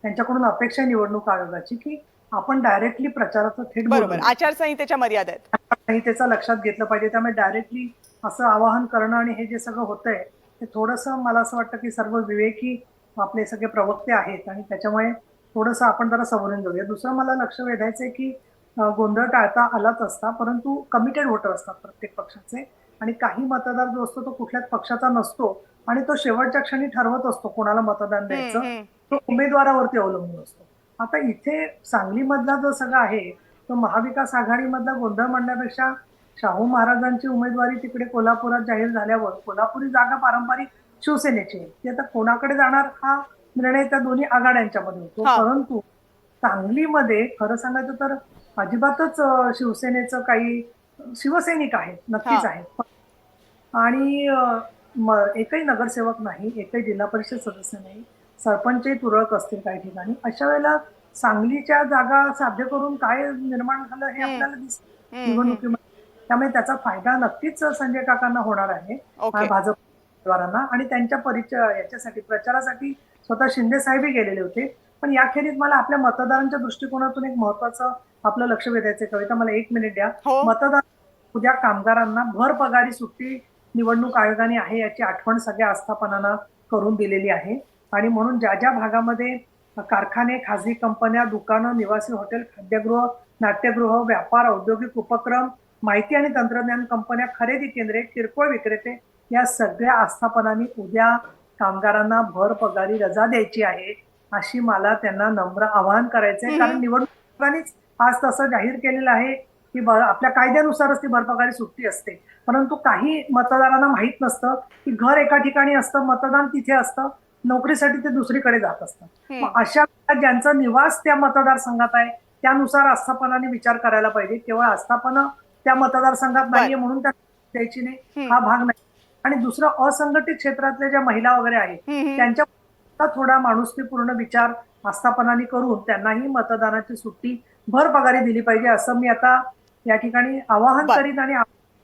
त्यांच्याकडून अपेक्षा निवडणूक आयोगाची की आपण डायरेक्टली प्रचाराचं थेट बरोबर, आचारसंहितेच्या मर्यादा आहेत, आचारसंहितेचा लक्षात घेतलं पाहिजे. त्यामुळे डायरेक्टली असं आवाहन करणं आणि हे जे सगळं होतंय ते थोडंसं मला असं वाटतं की सर्व विवेकी आपले सगळे प्रवक्ते आहेत आणि त्याच्यामुळे थोडंसं आपण जरा समोरून जाऊया. दुसरं मला लक्ष वेधायचंय की गोंधळ टाळता आलाच असता, परंतु कमिटेड व्होटर असतात प्रत्येक पक्षाचे आणि काही मतदार जो असतो तो कुठल्याच पक्षाचा नसतो आणि तो शेवटच्या क्षणी ठरवत असतो कोणाला मतदान द्यायचं, तो उमेदवारावरती अवलंबून असतो. आता इथे सांगलीमधला जो सगळा आहे तो महाविकास आघाडीमधला गोंधळ म्हणण्यापेक्षा शाहू महाराजांची उमेदवारी तिकडे कोल्हापुरात जाहीर झाल्यावर कोल्हापुरी जागा पारंपरिक शिवसेनेची आहे, ती आता कोणाकडे जाणार हा निर्णय त्या दोन्ही आघाड्यांच्या मध्ये होतो. परंतु सांगलीमध्ये खरं सांगायचं तर अजिबातच शिवसेनेचं काही शिवसैनिक आहेत, नक्कीच हा. आहेत. आणि एकही नगरसेवक नाही, एकही जिल्हा परिषद सदस्य नाही, सरपंचही तुरळक असतील काही ठिकाणी. अशा वेळेला सांगलीच्या जागा साध्य करून काय निर्माण झालं हे हम्म. आपल्याला दिसतं हम्म. निवडणुकीमध्ये. त्यामुळे त्याचा फायदा नक्कीच संजय काकांना होणार आहे, ओके. भाजप उमेदवारांना. आणि त्यांच्या याच्यासाठी प्रचारासाठी स्वतः शिंदे साहेबही गेलेले होते. पण याखेरीज मला आपल्या मतदारांच्या दृष्टिकोनातून एक महत्वाचं आपलं लक्ष वेधायचं. कविता, मला 1 मिनिट द्या. हो. मतदार उद्या कामगारांना भर पगारी सुट्टी निवडणूक आयोगाने आहे याची आठवण सगळ्या आस्थापनांना करून दिलेली आहे. आणि म्हणून ज्या ज्या भागामध्ये कारखाने, खाजगी कंपन्या, दुकानं, निवासी हॉटेल, खाद्यगृह, नाट्यगृह, व्यापार, औद्योगिक उपक्रम, माहिती आणि तंत्रज्ञान कंपन्या, खरेदी केंद्रे, किरकोळ विक्रेते या सगळ्या आस्थापनांनी उद्या कामगारांना भर पगारी रजा द्यायची आहे, अशी मला त्यांना नम्र आवाहन करायचंय. कारण निवडणूक आयोगानेच आज तसं जाहीर केलेलं आहे की आपल्या कायद्यानुसारच ती भरपगारी सुट्टी असते. परंतु काही मतदारांना माहित नसतं की घर एका ठिकाणी असतं, मतदान तिथे असतं, नोकरीसाठी ते दुसरीकडे जात असतात. मग अशा वेळेला ज्यांचा निवास त्या मतदारसंघात आहे त्यानुसार आस्थापनाने विचार करायला पाहिजे. केवळ आस्थापना त्या मतदारसंघात नाहीये म्हणून त्या द्यायची नाही, हा भाग नाही. आणि दुसरं, असंघटित क्षेत्रातल्या ज्या महिला वगैरे आहेत त्यांच्या थोडा माणुसकीपूर्ण विचार आस्थापनाने करून त्यांनाही मतदानाची सुट्टी भर पगारी दिली पाहिजे, असं मी आता या ठिकाणी आवाहन करीन. आणि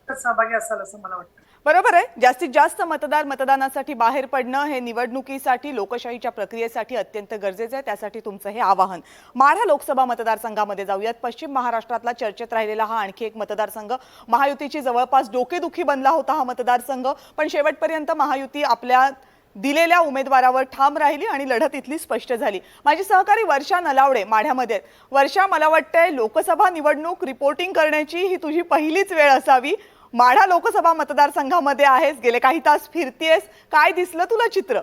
सहभागी असाल असं मला वाटतं. बरोबर आहे. जास्तीत जास्त मतदार मतदानासाठी बाहेर पडणं हे निवडणुकीसाठी, लोकशाहीच्या प्रक्रियेसाठी अत्यंत गरजेचं आहे. त्यासाठी तुमचं हे आवाहन. माढा लोकसभा मतदारसंघामध्ये जाऊयात. पश्चिम महाराष्ट्रातला चर्चेत राहिलेला हा आणखी एक मतदारसंघ. महायुतीची जवळपास डोकेदुखी बनला होता हा मतदारसंघ, पण शेवटपर्यंत महायुती आपल्या दिलेल्या उमेदवारावर ठाम राहिली आणि लढत इथली स्पष्ट झाली. माझी सहकारी वर्षा नलावडे माढ्यामध्ये. वर्षा, मला वाटतंय लोकसभा निवडणूक रिपोर्टिंग करण्याची ही तुझी पहिलीच वेळ असावी. माढा लोकसभा मतदारसंघामध्ये आहेस, गेले काही तास फिरतेस, काय दिसलं तुला चित्र?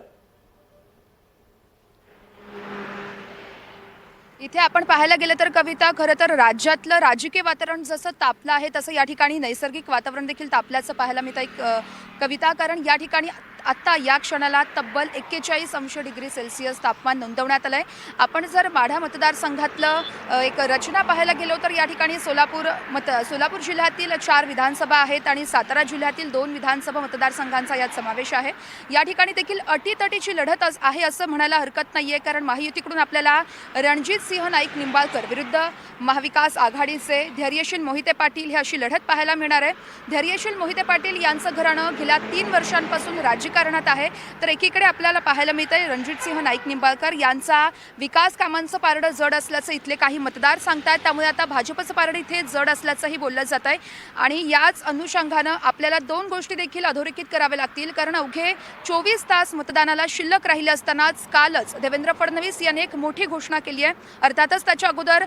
इथे आपण पाहायला गेलं तर कविता, खरं तर राज्यातलं राजकीय वातावरण जसं तापलं आहे तसं या ठिकाणी नैसर्गिक वातावरण देखील तापल्याचं पाहायला मिळतं कविता. कारण या ठिकाणी आत्ता या क्षणाला तब्बल 41°C तापमान नोंदवण्यात आलं आहे. आपण जर माढा मतदारसंघातलं एक रचना पाहायला गेलो तर या ठिकाणी सोलापूर जिल्ह्यातील 4 विधानसभा आहेत आणि सातारा जिल्ह्यातील 2 विधानसभा मतदारसंघांचा यात समावेश आहे. या ठिकाणी देखील अटीतटीची लढत आहे असं म्हणायला हरकत नाही आहे. कारण महायुतीकडून आपल्याला रणजित सिंह नाईक निंबाळकर विरुद्ध महाविकास आघाडीचे धैर्यशील मोहिते पाटील ही अशी लढत पाहायला मिळणार आहे. धैर्यशील मोहिते पाटील यांचं घराणं गेल्या 3 वर्षांपासून राजकारणात आहे, तर एकीकडे आपल्याला पाहायला मिळतंय रणजित सिंह नाईक निंबाळकर यांचा विकास कामांचं पारडं जड असल्याचं इथले काही मतदार सांगतात. त्यामुळे आता भाजपचं पारडं इथे जड असल्याचंही बोललं जात आहे. आणि याच अनुषंगानं आपल्याला 2 गोष्टी देखील अधोरेखित कराव्या लागतील. कारण अवघे 24 तास मतदानाला शिल्लक राहिले असतानाच कालच देवेंद्र फडणवीस यांनी एक मोठी घोषणा केली आहे. अर्थातच त्याच्या अगोदर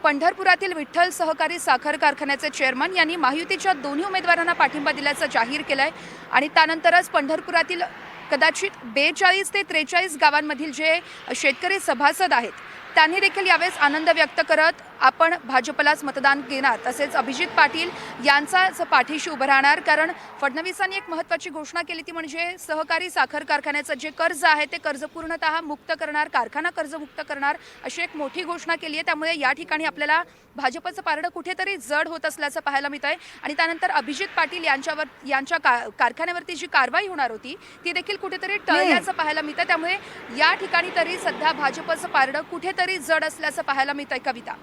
पंढरपुरातील विठ्ठल सहकारी साखर कारखान्याचे चेअरमन यांनी महायुतीच्या दोन्ही उमेदवारांना पाठिंबा दिल्याचं जाहीर केलं आहे. आणि त्यानंतरच पंढरपुरातील कदाचित 42 ते 43 गावांमधील जे शेतकरी सभासद आहेत त्यांनी देखील यावेळेस आनंद व्यक्त करत आपण भाजपलाच मतदान घेणार, तसेच अभिजित पाटील यांचाच पाठीशी उभं राहणार. कारण फडणवीसांनी एक महत्त्वाची घोषणा केली ती म्हणजे सहकारी साखर कारखान्याचं जे कर्ज आहे ते कर्ज पूर्णतः मुक्त करणार, कारखाना कर्जमुक्त करणार अशी एक मोठी घोषणा केली आहे. त्यामुळे या ठिकाणी आपल्याला भाजपचं पारडं कुठेतरी जड होत असल्याचं पाहायला मिळत आहे. आणि त्यानंतर अभिजित पाटील यांच्या कारखान्यावरती जी कारवाई होणार होती ती देखील कुठेतरी टळल्याचं पाहायला मिळतं. त्यामुळे या ठिकाणी तरी सध्या भाजपचं पारडं कुठेतरी जड असल्याचं पाहायला मिळत आहे कविता.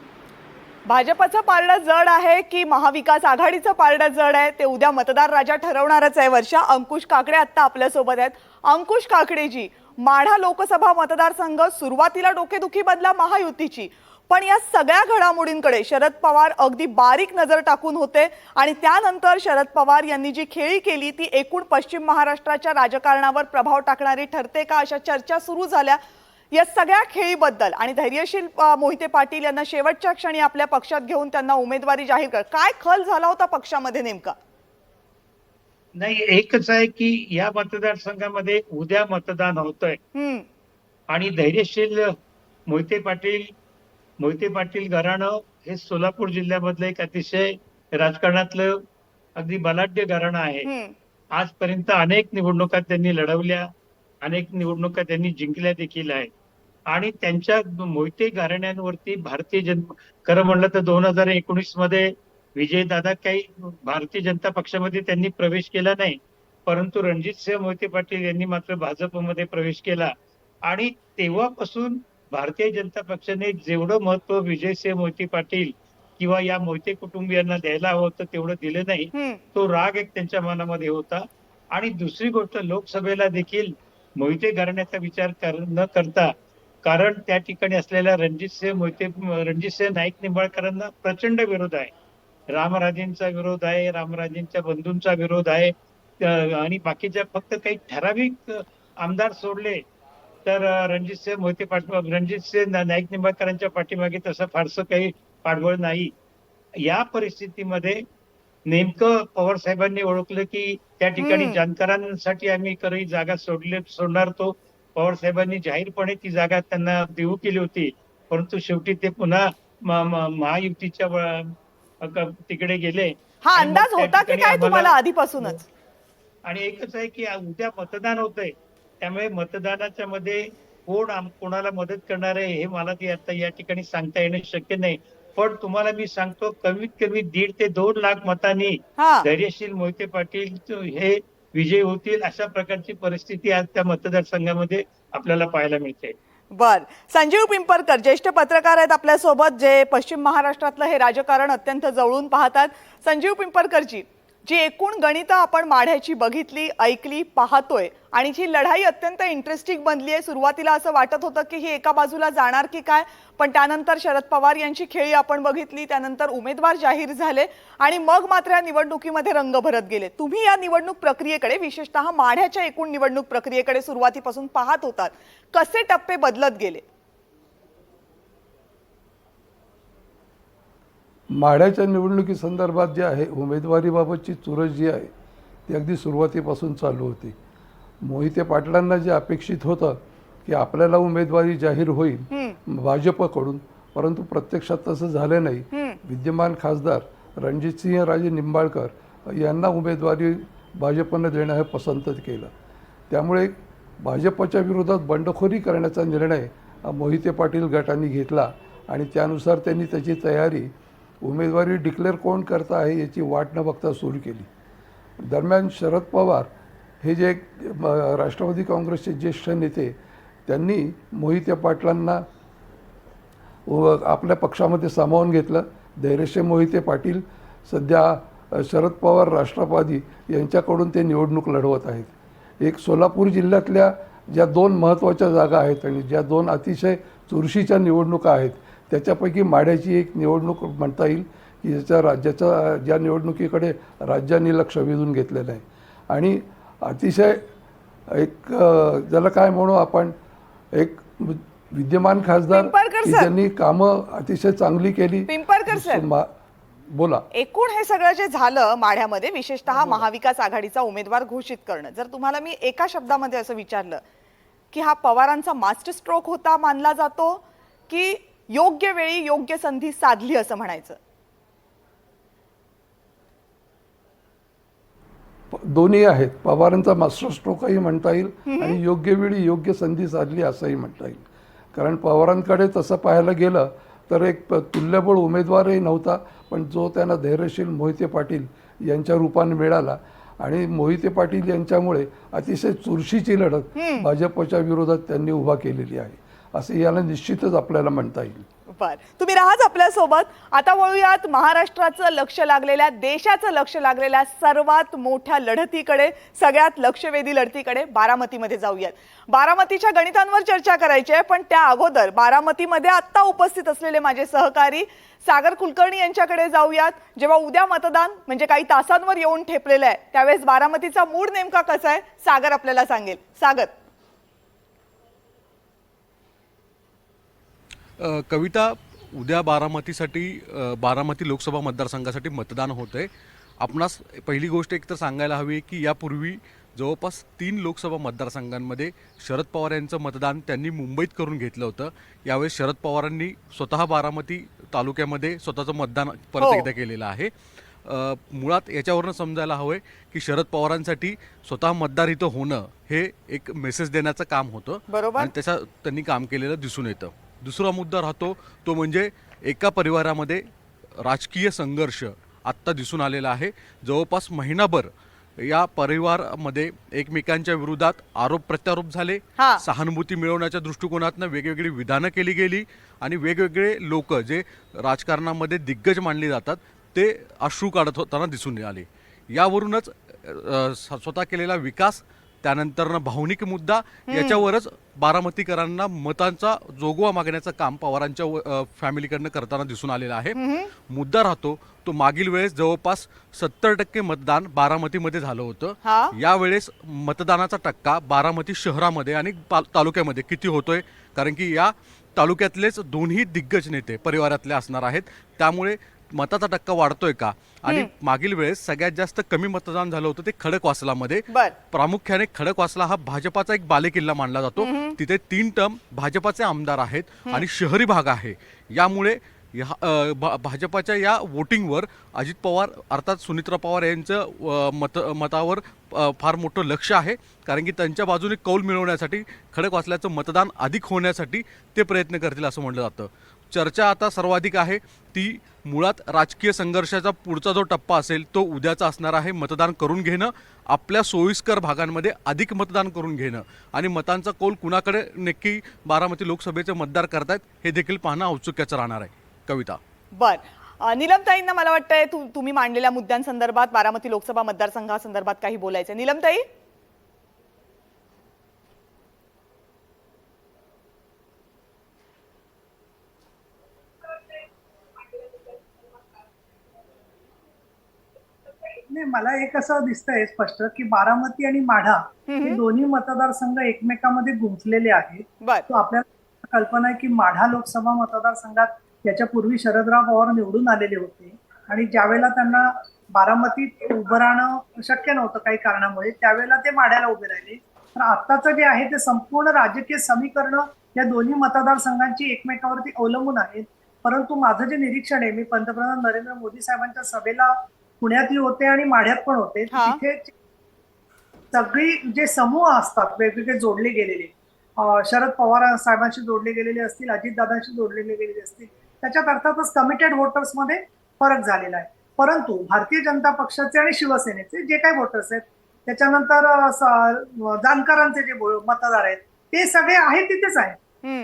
भाजपचं पारडं जड आहे की महाविकास आघाडीचं पारडं जड आहे ते उद्या मतदार राजा ठरवणारच आहे. वर्षा, अंकुश काकडे आता आपल्यासोबत आहेत. अंकुश काकडेजी, माढा लोकसभा मतदारसंघ सुरुवातीला डोकेदुखी बदला महायुतीची, पण या सगळ्या घडामोडींकडे शरद पवार अगदी बारीक नजर टाकून होते आणि त्यानंतर शरद पवार यांनी जी खेळी केली ती एकूण पश्चिम महाराष्ट्राच्या राजकारणावर प्रभाव टाकणारी ठरते का, अशा चर्चा सुरू झाल्या. या सगळ्या खेळीबद्दल आणि धैर्यशील मोहिते पाटील यांना शेवटच्या क्षणी आपल्या पक्षात घेऊन त्यांना उमेदवारी जाहीर कर, काय खल झाला होता पक्षामध्ये नेमका? नाही, एकच आहे की या मतदारसंघामध्ये उद्या मतदान होतंय आणि धैर्यशील मोहिते पाटील घराणं हे सोलापूर जिल्ह्यामधलं एक अतिशय राजकारणातलं अगदी बलाढ्य घराणं आहे. आजपर्यंत अनेक निवडणुका त्यांनी लढवल्या, अनेक निवडणुका त्यांनी जिंकल्या देखील आहे. आणि त्यांच्या मोहिते घराण्यांवरती खरं म्हणलं तर 2019 मध्ये विजयदादा काही भारतीय जनता पक्षामध्ये त्यांनी प्रवेश केला नाही, परंतु रणजितसिंह मोहिते पाटील यांनी मात्र भाजपमध्ये प्रवेश केला आणि तेव्हापासून भारतीय जनता पक्षाने जेवढं महत्व विजयसिंह मोहिते पाटील किंवा या मोहिते कुटुंबियांना द्यायला हवं होतं तेवढं दिलं नाही. तो राग एक त्यांच्या मनामध्ये होता. आणि दुसरी गोष्ट, लोकसभेला देखील मोहिते घराण्याचा विचार न करता, कारण त्या ठिकाणी असलेल्या रणजितसिंह नाईक निंबाळकरांना प्रचंड विरोध आहे, रामराजेंचा विरोध आहे, रामराजेंच्या बंधूंचा विरोध आहे आणि बाकीच्या फक्त काही ठराविक आमदार सोडले तर रणजितसिंह नाईक निंबाळकरांच्या पाठीमागे तसं फारसं काही पाठबळ नाही. या परिस्थितीमध्ये नेमकं पवार साहेबांनी ओळखलं की त्या ठिकाणी जानकरांसाठी आम्ही काही जागा सोडणार. तो पवार साहेबांनी जाहीरपणे ती जागा त्यांना देऊ केली होती, परंतु शेवटी ते पुन्हा महायुतीच्या तिकडे गेले. हा अंदाज होता की काय तुम्हाला आधीपासूनच? आणि एकच आहे की उद्या मतदान होतंय, त्यामुळे मतदानाच्या मध्ये कोणाला मदत करणार आहे हे मला ती आता या ठिकाणी सांगता येणं शक्य नाही. पण तुम्हाला मी सांगतो, कमीत कमी 1.5 ते 2 लाख मतांनी धैर्यशील मोहिते पाटील हे विजयी होतील, अशा प्रकारची परिस्थिती आज त्या मतदारसंघामध्ये आपल्याला पाहायला मिळते. बर, संजीव पिंपरकर ज्येष्ठ पत्रकार आहेत आपल्यासोबत, जे पश्चिम महाराष्ट्रातलं हे राजकारण अत्यंत जवळून पाहतात. संजीव पिंपरकरजी, जी एकूण गणितं आपण माढ्याची बघितली, ऐकली, पाहतोय आणि जी लढाई अत्यंत इंटरेस्टिंग बनली आहे. सुरुवातीला असं वाटत होतं की ही एका बाजूला जाणार की काय, पण त्यानंतर शरद पवार यांची खेळी आपण बघितली, त्यानंतर उमेदवार जाहीर झाले आणि मग मात्र या निवडणुकीमध्ये रंग भरत गेले. तुम्ही या निवडणूक प्रक्रियेकडे, विशेषतः माढ्याच्या एकूण निवडणूक प्रक्रियेकडे सुरुवातीपासून पाहत होतात, कसे टप्पे बदलत गेले? माढ्याच्या निवडणुकी संदर्भात जे आहे, उमेदवारीबाबतची चुरस जी आहे ती अगदी सुरुवातीपासून चालू होती. मोहिते पाटलांना जे अपेक्षित होतं की आपल्याला उमेदवारी जाहीर होईल भाजपकडून, परंतु प्रत्यक्षात तसं झालं नाही. विद्यमान खासदार रणजितसिंहराजे निंबाळकर यांना उमेदवारी भाजपनं देणं हे पसंत केलं. त्यामुळे भाजपच्या विरोधात बंडखोरी करण्याचा निर्णय मोहिते पाटील गटाने घेतला आणि त्यानुसार त्यांनी त्याची तयारी उमेदवारी डिक्लेअर कोण करता आहे याची वाट न बघता सुरू केली. दरम्यान शरद पवार हे जे राष्ट्रवादी काँग्रेसचे ज्येष्ठ नेते, त्यांनी मोहिते पाटलांना आपल्या पक्षामध्ये सामावून घेतलं. धैर्यशील मोहिते पाटील सध्या शरद पवार राष्ट्रवादी यांच्याकडून ते निवडणूक लढवत आहेत. एक सोलापूर जिल्ह्यातल्या ज्या 2 महत्त्वाच्या जागा आहेत आणि ज्या 2 अतिशय चुरशीच्या निवडणुका आहेत, त्याच्यापैकी माढ्याची एक निवडणूक म्हणता येईल की ज्या निवडणुकीकडे राज्याने लक्ष वेधून घेतलेलं आहे. आणि अतिशय एक ज्याला काय म्हणू आपण, एक विद्यमान खासदार ज्यांनी कामं अतिशय चांगली केली. पिंपरकर सर, बोला. एकूण हे सगळं जे झालं माढ्यामध्ये, विशेषतः महाविकास आघाडीचा उमेदवार घोषित करणं, जर तुम्हाला मी एका शब्दामध्ये असं विचारलं की हा पवारांचा मास्टर स्ट्रोक होता मानला जातो की योग्य वेळी योग्य संधी साधली असं म्हणायचं? दोन्ही आहेत. पवारांचा मास्टर स्ट्रोकही म्हणता येईल आणि योग्य वेळी योग्य संधी साधली असंही म्हणता येईल. कारण पवारांकडे तसं पाहायला गेलं तर एक तुल्यबळ उमेदवारही नव्हता, पण जो त्यांना धैर्यशील मोहिते पाटील यांच्या रूपाने मिळाला आणि मोहिते पाटील यांच्यामुळे अतिशय चुरशीची लढत भाजपच्या विरोधात त्यांनी उभा केलेली आहे, असं याला निश्चितच आपल्याला म्हणता येईल. बर, तुम्ही राहाच आपल्यासोबत. आता वळूयात महाराष्ट्राचं लक्ष लागलेल्या, देशाचं लक्ष लागलेल्या सर्वात मोठ्या लढतीकडे, सगळ्यात लक्षवेधी लढतीकडे, बारामतीमध्ये जाऊयात. बारामतीच्या गणितांवर चर्चा करायची आहे, पण त्या अगोदर बारामतीमध्ये आत्ता उपस्थित असलेले माझे सहकारी सागर कुलकर्णी यांच्याकडे जाऊयात. जेव्हा उद्या मतदान म्हणजे काही तासांवर येऊन ठेपलेलं आहे, त्यावेळेस बारामतीचा मूड नेमका कसा आहे सागर आपल्याला सांगेल. सागर. कविता, उद्या बारामती लोकसभा मतदारसंघासाठी मतदान होत आहे. आपणास पहिली गोष्ट एक तर सांगायला हवी की यापूर्वी जवळपास 3 लोकसभा मतदारसंघांमध्ये शरद पवार यांचं मतदान त्यांनी मुंबईत करून घेतलं होतं. यावेळेस शरद पवारांनी स्वतः बारामती तालुक्यामध्ये स्वतःचं मतदान परत एकदा केलेलं आहे. मुळात याच्यावरनं समजायला हवं आहे की शरद पवारांसाठी स्वतः मतदार इथं होणं हे एक मेसेज देण्याचं काम होतं बरोबर. आणि त्याचा त्यांनी काम केलेलं दिसून येतं. दुसरा मुद्दा राहतो तो म्हणजे एका परिवारामध्ये राजकीय संघर्ष आत्ता दिसून आलेला आहे. जवळपास महिनाभर या परिवारामध्ये एकमेकांच्या विरोधात आरोप प्रत्यारोप झाले, हा. सहानुभूती मिळवण्याच्या दृष्टिकोनातनं वेगवेगळी विधानं केली गेली आणि वेगवेगळे लोक जे राजकारणामध्ये दिग्गज मानले जातात ते अश्रू काढत होताना दिसून आले. यावरूनच स्वतः केलेला विकास, त्यानंतरनं भावनिक मुद्दा, याच्यावरच बारामतीकरांना मतांचा जोगवा मागण्याचं काम पवारांच्या फॅमिलीकडनं करताना दिसून आलेलं आहे. मुद्दा राहतो तो मागील वेळेस जवळपास 70% मतदान बारामतीमध्ये झालं होतं. यावेळेस मतदानाचा टक्का बारामती शहरामध्ये आणि तालुक्यामध्ये किती होतोय, कारण की या तालुक्यातलेच दोन्ही दिग्गज नेते परिवारातले असणार आहेत, त्यामुळे मताचा टक्का वाढतोय का. आणि मागील वेळेस सगळ्यात जास्त कमी मतदान झालं होतं ते खडकवासलामध्ये. प्रामुख्याने खडकवासला हा भाजपाचा एक बालेकिल्ला मानला जातो. तिथे 3 टर्म भाजपाचे आमदार आहेत आणि शहरी भाग आहे. यामुळे भाजपाच्या या वोटिंगवर अजित पवार अर्थात सुनित्रा पवार यांचं मतावर फार मोठं लक्ष आहे, कारण की त्यांच्या बाजूने कौल मिळवण्यासाठी खडकवासल्याचं मतदान अधिक होण्यासाठी ते प्रयत्न करतील असं म्हटलं जातं. चर्चा आता सर्वाधिक आहे ती मुळात राजकीय संघर्षाचा पुढचा जो टप्पा असेल तो उद्याचा असणार आहे. मतदान करून घेणं, आपल्या सोयीस्कर भागांमध्ये अधिक मतदान करून घेणं आणि मतांचा कौल कुणाकडे नक्की बारामती लोकसभेचे मतदार करतायत हे देखील पाहणं औत्सुक्याचं राहणार आहे. कविता. नीलमताईंना मला वाटतंय तुम्ही मांडलेल्या मुद्द्यांसंदर्भात बारामती लोकसभा मतदारसंघासंदर्भात काही बोलायचं. नीलमताई. नाही, मला एक असं दिसतंय स्पष्ट की बारामती आणि माढा हे दोन्ही मतदारसंघ एकमेकांमध्ये गुंतलेले आहेत. तो आपल्याला कल्पना आहे की माढा लोकसभा मतदारसंघात याच्यापूर्वी शरदराव पवार निवडून आलेले होते आणि ज्यावेळेला त्यांना बारामतीत उभं राहणं शक्य नव्हतं काही कारणामुळे, त्यावेळेला ते माढ्याला उभे राहिले. तर आत्ताचं जे आहे ते संपूर्ण राजकीय समीकरण या दोन्ही मतदारसंघांची एकमेकावरती अवलंबून आहेत. परंतु माझं जे निरीक्षण आहे, मी पंतप्रधान नरेंद्र मोदी साहेबांच्या सभेला पुण्यातही होते आणि माढ्यात पण होते, तिथे सगळी जे समूह असतात वेगवेगळे जोडले गेलेले, शरद पवार साहेबांशी जोडले गेलेले असतील, अजितदादांशी जोडलेले गेलेले असतील, त्याच्यात अर्थातच कमिटेड वोटर्समध्ये फरक झालेला आहे. परंतु भारतीय जनता पक्षाचे आणि शिवसेनेचे जे काही वोटर्स आहेत, त्याच्यानंतर जानकरांचे जे मतदार आहेत, ते सगळे आहेत तिथेच आहेत.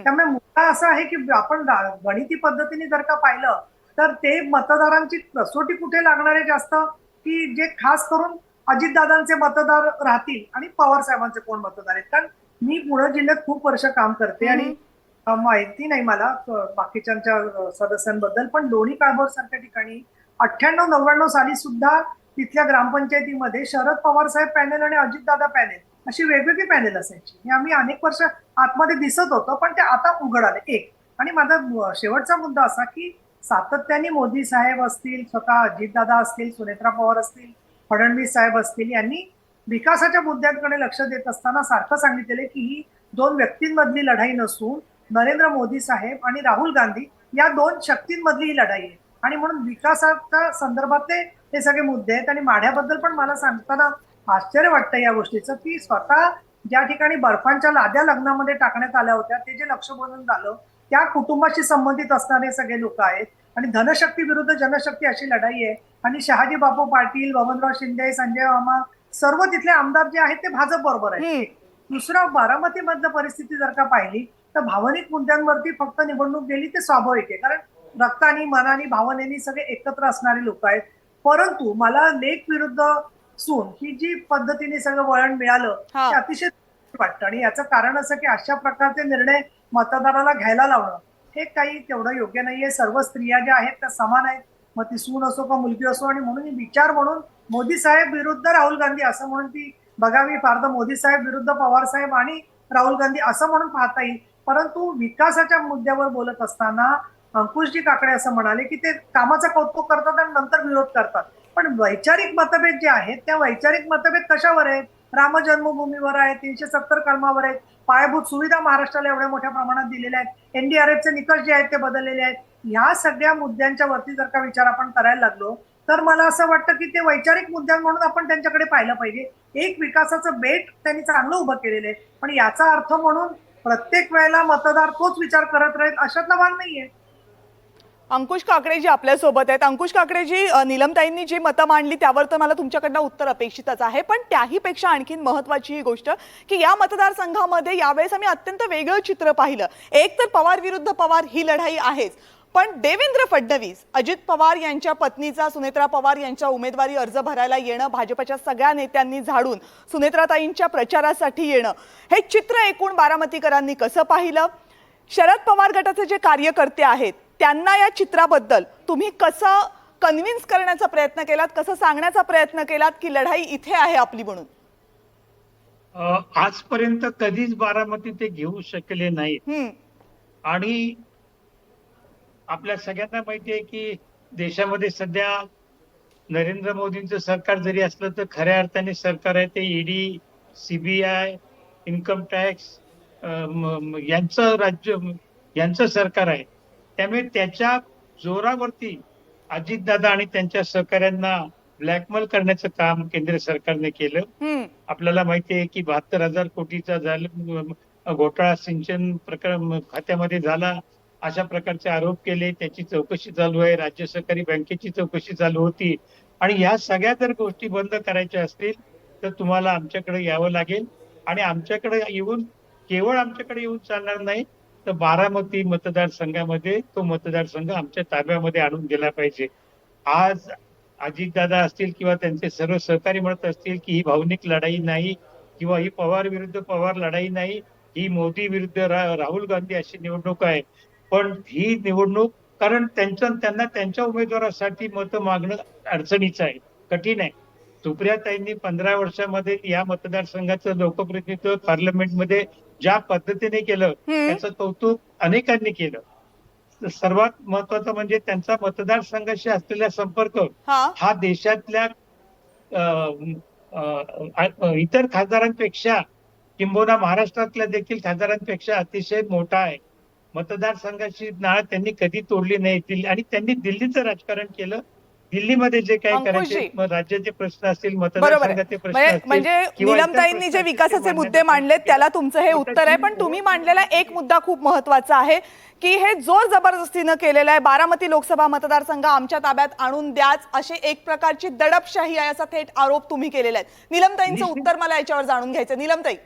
त्यामुळे मुद्दा असा आहे की आपण गणिती पद्धतीने जर का पाहिलं तर ते मतदारांची कसोटी कुठे लागणार आहे जास्त, की जे खास करून अजितदादांचे मतदार राहतील आणि पवार साहेबांचे कोण मतदार आहेत. कारण मी पुणे जिल्ह्यात खूप वर्ष काम करते आणि माहिती नाही मला बाकीच्या सदस्यांबद्दल, पण लोणी काळभोर सारख्या ठिकाणी 98-99 साली सुद्धा तिथल्या ग्रामपंचायतीमध्ये शरद पवार साहेब पॅनेल आणि अजितदादा पॅनेल अशी वेगवेगळी पॅनेल असायची. हे आम्ही अनेक वर्ष आतमध्ये दिसत होतो, पण ते आता उघड आले. एक आणि माझा शेवटचा मुद्दा असा की सातत्याने मोदी साहेब असतील, स्वतः अजितदादा असतील, सुनेत्रा पवार असतील, फडणवीस साहेब असतील, यांनी विकासाच्या मुद्द्यांकडे लक्ष देत असताना सारखं सांगितलेलं की ही 2 व्यक्तींमधली लढाई नसून नरेंद्र मोदी साहेब आणि राहुल गांधी या 2 शक्तींमधली ही लढाई आहे. आणि म्हणून विकासाच्या संदर्भातले हे सगळे मुद्दे आहेत. आणि माढ्याबद्दल पण मला सांगताना आश्चर्य वाटतं या गोष्टीचं की स्वतः ज्या ठिकाणी बर्फांच्या लाद्या लग्नामध्ये टाकण्यात आल्या होत्या ते जे लक्षबोधन झालं, त्या कुटुंबाशी संबंधित असणारे सगळे लोक आहेत. आणि धनशक्ती विरुद्ध जनशक्ती अशी लढाई आहे. आणि शहाजी बापू पाटील, बबनराव शिंदे, संजय मामा सर्व तिथले आमदार जे आहेत ते भाजप बरोबर आहेत. दुसरा, बारामती मधलं परिस्थिती जर का पाहिली तर भावनिक मुद्द्यांवरती फक्त निवडणूक गेली ते स्वाभाविक आहे, कारण रक्तानी, मनानी, भावनेनी सगळे एकत्र असणारे लोक आहेत. परंतु मला लेक विरुद्ध सून ही जी पद्धतीने सगळं वळण मिळालं ते अतिशय वाटतं. आणि याचं कारण असं की अशा प्रकारचे निर्णय मतदाराला घ्यायला लावणं हे काही तेवढं योग्य नाहीये. सर्व स्त्रिया ज्या आहेत त्या समान आहेत, मग ती सून असो का मुलगी असो. आणि म्हणून विचार म्हणून मोदी साहेब विरुद्ध राहुल गांधी असं म्हणून ती बघावी, फार तर मोदी साहेब विरुद्ध पवार साहेब आणि राहुल गांधी असं म्हणून पाहता येईल. परंतु विकासाच्या मुद्द्यावर बोलत असताना अंकुशजी काकडे असं म्हणाले की ते कामाचं कौतुक करतात आणि नंतर विरोध करतात. पण वैचारिक मतभेद जे आहेत त्या वैचारिक मतभेद कशावर आहेत? राम जन्मभूमीवर आहे, 370 कलमावर आहेत, पायाभूत सुविधा महाराष्ट्राला एवढ्या मोठ्या प्रमाणात दिलेल्या आहेत, NDRFचे निकष जे आहेत ते बदललेले आहेत. ह्या सगळ्या मुद्द्यांच्या वरती जर का विचार आपण करायला लागलो तर मला असं वाटतं की ते वैचारिक मुद्दे म्हणून आपण त्यांच्याकडे पाहिलं पाहिजे. एक विकासाचं बेट त्यांनी चांगलं उभं केलेलं आहे, पण याचा अर्थ म्हणून प्रत्येक वेळेला मतदार तोच विचार करत राहील अशातला भाग नाहीये. अंकुश काकडेजी आपल्यासोबत आहेत. अंकुश काकडेजी, नीलमताईंनी जी मतं मांडली त्यावर तर मला तुमच्याकडनं उत्तर अपेक्षितच आहे, पण त्याहीपेक्षा आणखीन महत्त्वाची ही गोष्ट की या मतदारसंघामध्ये यावेळेस आम्ही अत्यंत वेगळं चित्र पाहिलं. एक तर पवार विरुद्ध पवार ही लढाई आहेच, पण देवेंद्र फडणवीस, अजित पवार यांच्या पत्नीचा सुनेत्रा पवार यांच्या उमेदवारी अर्ज भरायला येणं, भाजपच्या सगळ्या नेत्यांनी झाडून सुनेत्राताईंच्या प्रचारासाठी येणं, हे चित्र एकूण बारामतीकरांनी कसं पाहिलं? शरद पवार गटाचे जे कार्यकर्ते आहेत त्यांना या चित्राबद्दल तुम्ही कसं कन्व्हिन्स करण्याचा प्रयत्न केलात, कसं सांगण्याचा प्रयत्न केलात की लढाई इथे आहे आपली म्हणून? आजपर्यंत कधीच बारामती ते घेऊ शकले नाहीत. आणि आपल्या सगळ्यांना माहिती आहे की देशामध्ये सध्या नरेंद्र मोदींचं सरकार जरी असलं तर खऱ्या अर्थाने सरकार आहे ते ईडी, सीबीआय, इन्कम टॅक्स यांचं सरकार आहे. त्यामुळे त्याच्या जोरावरती अजितदादा आणि त्यांच्या सहकाऱ्यांना ब्लॅकमेल करण्याचं काम केंद्र सरकारने केलं. आपल्याला माहिती आहे की 72,000 कोटीचा घोटाळा सिंचन प्रकरण खात्यामध्ये झाला, अशा प्रकारचे आरोप केले. त्याची चौकशी चालू आहे. राज्य सहकारी बँकेची चौकशी चालू होती. आणि ह्या सगळ्या जर गोष्टी बंद करायच्या असतील तर तुम्हाला आमच्याकडे यावं लागेल. आणि आमच्याकडे येऊन केवळ आमच्याकडे येऊन चालणार नाही, तर बारामती मतदारसंघामध्ये तो मतदारसंघ आमच्या ताब्यामध्ये आणून दिला पाहिजे. आज अजितदादा असतील किंवा त्यांचे सर्व सहकारी म्हणत असतील की ही भावनिक लढाई नाही किंवा ही पवार विरुद्ध पवार लढाई नाही, ही मोदी विरुद्ध राहुल गांधी अशी निवडणूक आहे. पण ही निवडणूक कारण त्यांना त्यांच्या उमेदवारासाठी मतं मागणं अडचणीचं आहे, कठीण आहे. सुप्रियाताईंनी 15 वर्षामध्ये या मतदारसंघाचं लोकप्रतिनिधित्व पार्लमेंटमध्ये ज्या पद्धतीने केलं त्याचं कौतुक अनेकांनी केलं. सर्वात महत्वाचं म्हणजे त्यांचा मतदारसंघाशी असलेला संपर्क हा देशातल्या इतर खासदारांपेक्षा किंबहुना महाराष्ट्रातल्या देखील खासदारांपेक्षा अतिशय मोठा आहे. मतदारसंघाची नाळ त्यांनी कधी तोडली नाही. आणि त्यांनी दिल्लीचं राजकारण केलं. दिल्लीमध्ये जे काय करायचे राज्याचे प्रश्न असतील, मतदारसंघाचे प्रश्न असतील, म्हणजे नीलमताईंनी जे विकासाचे मुद्दे मांडलेत त्याला तुमचं हे उत्तर आहे. पण तुम्ही मांडलेला एक मुद्दा खूप महत्वाचा आहे की हे जोर जबरदस्तीनं केलेलं आहे. बारामती लोकसभा मतदारसंघ आमच्या ताब्यात आणून द्याच अशी एक प्रकारची दडपशाही आहे असा थेट आरोप तुम्ही केलेला आहे. नीलमताईंचं उत्तर मला याच्यावर जाणून घ्यायचं. नीलमताई,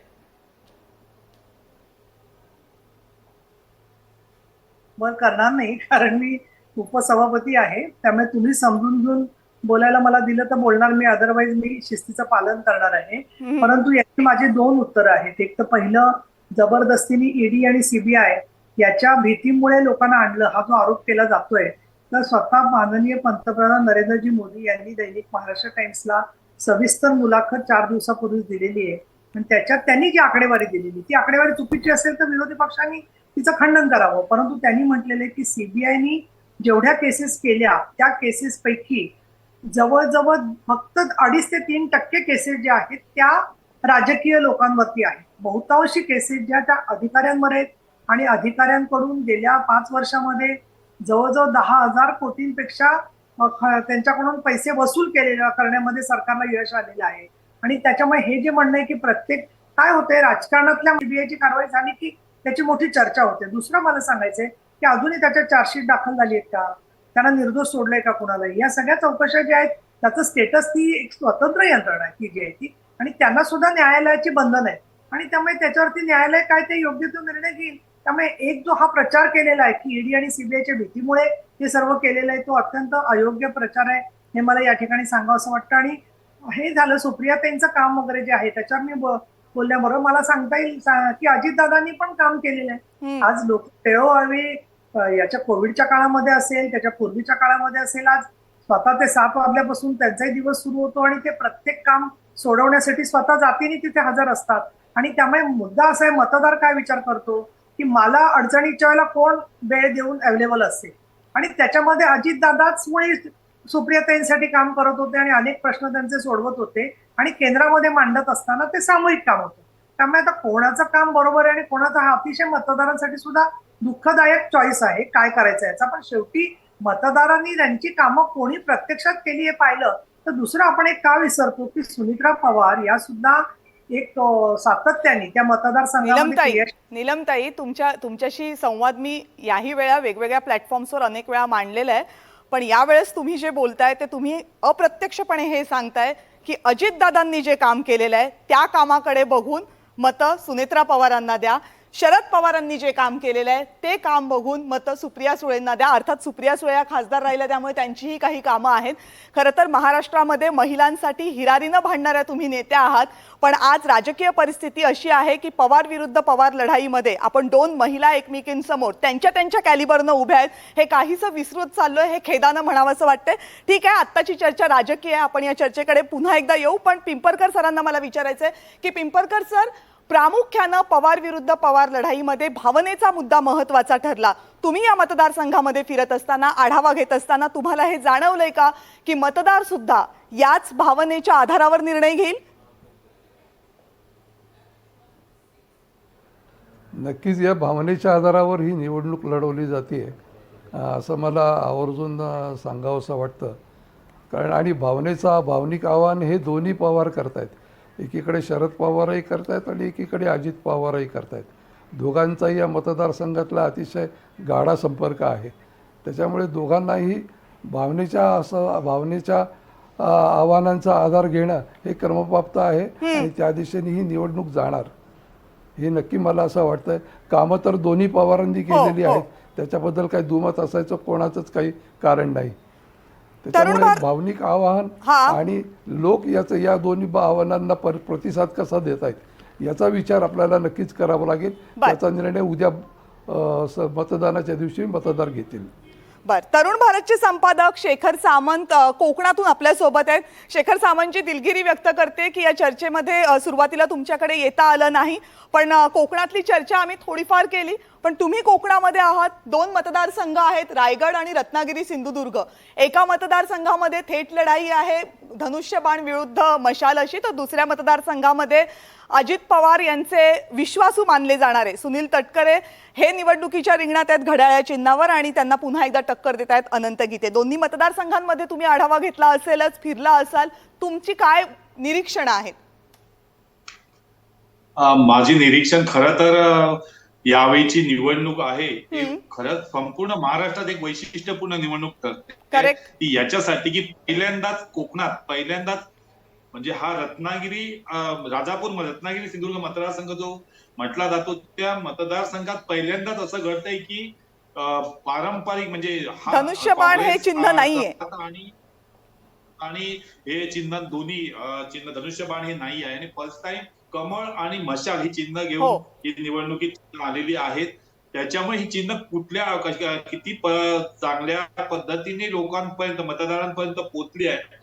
बरं करणार नाही, कारण मी उपसभापती आहे. त्यामुळे तुम्ही समजून घेऊन बोलायला मला दिलं तर बोलणार मी, अदरवाईज मी शिस्तीचं पालन करणार आहे. परंतु याची माझी 2 उत्तरं आहेत. एक तर पहिलं, जबरदस्तीने ईडी आणि सीबीआय याच्या भीतीमुळे लोकांना आणलं हा जो आरोप केला जातोय, तर स्वतः माननीय पंतप्रधान नरेंद्रजी मोदी यांनी दैनिक महाराष्ट्र टाइम्सला सविस्तर मुलाखत 4 दिवसापूर्वीच दिलेली आहे. आणि त्याच्यात त्यांनी जी आकडेवारी दिलेली ती आकडेवारी चुकीची असेल तर विरोधी पक्षांनी तिचं खंडन करावं. परंतु त्यांनी म्हटलेलं की सीबीआयनी जेवढ्या केसेस केल्या त्या केसेस पैकी जवळजवळ फक्त 2.5 ते 3% केसेस ज्या आहेत त्या राजकीय लोकांवरती आहेत. बहुतांशी केसेस ज्या त्या अधिकाऱ्यांवर आहेत आणि अधिकाऱ्यांकडून गेल्या 5 वर्षामध्ये जवळजवळ 10,000 कोटींपेक्षा त्यांच्याकडून पैसे वसूल करण्यामध्ये सरकारला यश आलेलं आहे. आणि त्याच्यामुळे हे जे म्हणणं आहे की प्रत्येक काय होतंय राजकारणातल्या सीबीआयची कारवाई झाली की त्याची मोठी चर्चा होते. दुसरं मला सांगायचंय की अजूनही त्याच्यात चार्जशीट दाखल झाली आहेत का, त्यांना निर्दोष सोडलंय का कुणाला, या सगळ्या चौकशा ज्या आहेत त्याचं स्टेटस ती एक स्वतंत्र यंत्रणा आहे ती जी आहे ती, आणि त्यांना सुद्धा न्यायालयाची बंधन आहे. आणि त्यामुळे त्याच्यावरती न्यायालय काय ते योग्य तो निर्णय घेईल. त्यामुळे एक जो हा प्रचार केलेला आहे की ईडी आणि सीबीआयच्या भीतीमुळे हे सर्व केलेलं आहे तो अत्यंत अयोग्य प्रचार आहे, हे मला या ठिकाणी सांगावं असं वाटतं. आणि हे झालं सुप्रियाताईंचं काम वगैरे जे आहे त्याच्यावर मी बोलल्याबरोबर मला सांगता येईल की अजितदादांनी पण काम केलेलं आहे. आज लोक वेळोवेळी याच्या कोविडच्या काळामध्ये असेल, त्याच्या पूर्वीच्या काळामध्ये असेल, आज स्वतः ते 7 वाजल्यापासून त्यांचाही दिवस सुरू होतो आणि ते प्रत्येक काम सोडवण्यासाठी स्वतः जातीने तिथे हजर असतात. आणि त्यामुळे मुद्दा असा आहे, मतदार काय विचार करतो की मला अडचणीच्या वेळेला कोण वेळ देऊन अवेलेबल असेल. आणि त्याच्यामध्ये अजितदादाच मुळे सुप्रियाताईंसाठी काम करत होते आणि अनेक प्रश्न त्यांचे सोडवत होते आणि केंद्रामध्ये मांडत असताना ते सामूहिक काम होतं. त्यामुळे आता कोणाचं काम बरोबर आहे आणि कोणाचा हा अतिशय मतदारांसाठी सुद्धा दुःखदायक चॉईस आहे काय करायचं याचा. पण शेवटी मतदारांनी त्यांची कामं कोणी प्रत्यक्षात केली हे पाहिलं तर दुसरं आपण एक का विसरतो की सुनित्रा पवार या सुद्धा एक सातत्याने त्या मतदारसंघामध्ये नीलमताई तुमच्याशी संवाद मी याही वेळा वेगवेगळ्या प्लॅटफॉर्म्सवर अनेक वेळा मांडलेला आहे, पण यावेळेस तुम्ही जे बोलताय ते तुम्ही अप्रत्यक्षपणे हे सांगताय की अजितदादांनी जे काम केलेलं आहे त्या कामाकडे बघून मतं सुनेत्रा पवारांना द्या, शरद पवारांनी जे काम केलेलं आहे ते काम बघून मतं सुप्रिया सुळेंना द्या. अर्थात सुप्रिया सुळे या खासदार राहिल्या त्यामुळे त्यांचीही काही कामं आहेत. खरं तर महाराष्ट्रामध्ये महिलांसाठी हिरारीनं भांडणाऱ्या तुम्ही नेत्या आहात, पण आज राजकीय परिस्थिती अशी आहे की पवार विरुद्ध पवार लढाईमध्ये आपण दोन महिला एकमेकींसमोर त्यांच्या कॅलिबरनं उभ्या आहेत. हे काहीसं विसरत चाललोय, हे खेदानं म्हणावंसं वाटतंय. ठीक आहे, आत्ताची चर्चा राजकीय आहे, आपण या चर्चेकडे पुन्हा एकदा येऊ. पण पिंपरकर सरांना मला विचारायचंय की पिंपरकर सर, प्रामुख्यानं पवार विरुद्ध पवार लढाईमध्ये भावनेचा मुद्दा महत्वाचा ठरला. तुम्ही या मतदारसंघामध्ये फिरत असताना, आढावा घेत असताना तुम्हाला हे जाणवलंय का की मतदार सुद्धा याच भावनेच्या आधारावर निर्णय घेईल? नक्कीच या भावनेच्या आधारावर ही निवडणूक लढवली जाते असं मला आवर्जून सांगावंसं वाटतं. कारण आणि भावनिक आव्हान हे दोन्ही पवार करतायत. एकीकडे शरद पवारही करतायत आणि एकीकडे अजित पवारही करतायत. दोघांचाही या मतदारसंघातला अतिशय गाढा संपर्क आहे. त्याच्यामुळे दोघांनाही भावनेच्या आव्हानांचा आधार घेणं हे क्रमप्राप्त आहे आणि त्या दिशेने ही निवडणूक जाणार हे नक्की मला असं वाटतंय. कामं तर दोन्ही पवारांनी केलेली आहेत, त्याच्याबद्दल काही दुमत असायचं कोणाचंच काही कारण नाही. त्याच्यामुळे भावनिक आवाहन आणि लोक या दोन्ही आव्हानांना प्रतिसाद कसा देत आहेत याचा विचार आपल्याला नक्कीच करावा लागेल. त्याचा निर्णय उद्या मतदानाच्या दिवशी मतदार घेतील. तरुण भारतचे संपादक शेखर सामंत कोकणातून आपल्या सोबत आहेत. शेखर सामंतची दिलगिरी व्यक्त करते की या चर्चेमध्ये सुरुवातीला तुमच्याकडे येता आलं नाही, पण कोकणातली चर्चा आम्ही थोडीफार केली. पण तुम्ही कोकणामध्ये आहात, दोन मतदारसंघ आहेत, रायगड आणि रत्नागिरी सिंधुदुर्ग. एका मतदारसंघामध्ये थेट लढाई आहे धनुष्यबाण विरुद्ध मशाल अशी, तर दुसऱ्या मतदारसंघामध्ये अजित पवार यांचे विश्वासू मानले जाणारे सुनील तटकरे हे निवडणुकीच्या रिंगणात आहेत घड्याळ्या चिन्हावर आणि त्यांना पुन्हा एकदा टक्कर देत आहेत अनंत गीते. दोन्ही मतदारसंघांमध्ये तुम्ही आढावा घेतला असेलच, फिरला असाल, तुमची काय निरीक्षण आहेत? माझी निरीक्षण खरं तर यावेळीची निवडणूक आहे खरंच संपूर्ण महाराष्ट्रात एक वैशिष्ट्यपूर्ण निवडणूक ठरते ती याच्यासाठी की पहिल्यांदाच म्हणजे हा रत्नागिरी सिंधुदुर्ग मतदारसंघ जो म्हटला जातो त्या मतदारसंघात पहिल्यांदाच असं घडतंय की पारंपरिक म्हणजे धनुष्यबाण हे चिन्ह नाहीये आणि हे चिन्ह दोन्ही चिन्ह धनुष्यबाण हे नाही आहे आणि फर्स्ट टाइम कमळ आणि मशाल ही चिन्ह घेऊन ही निवडणुकीत आलेली आहेत. त्याच्यामुळे ही चिन्ह किती चांगल्या पद्धतीने लोकांपर्यंत मतदारांपर्यंत पोहोचली आहे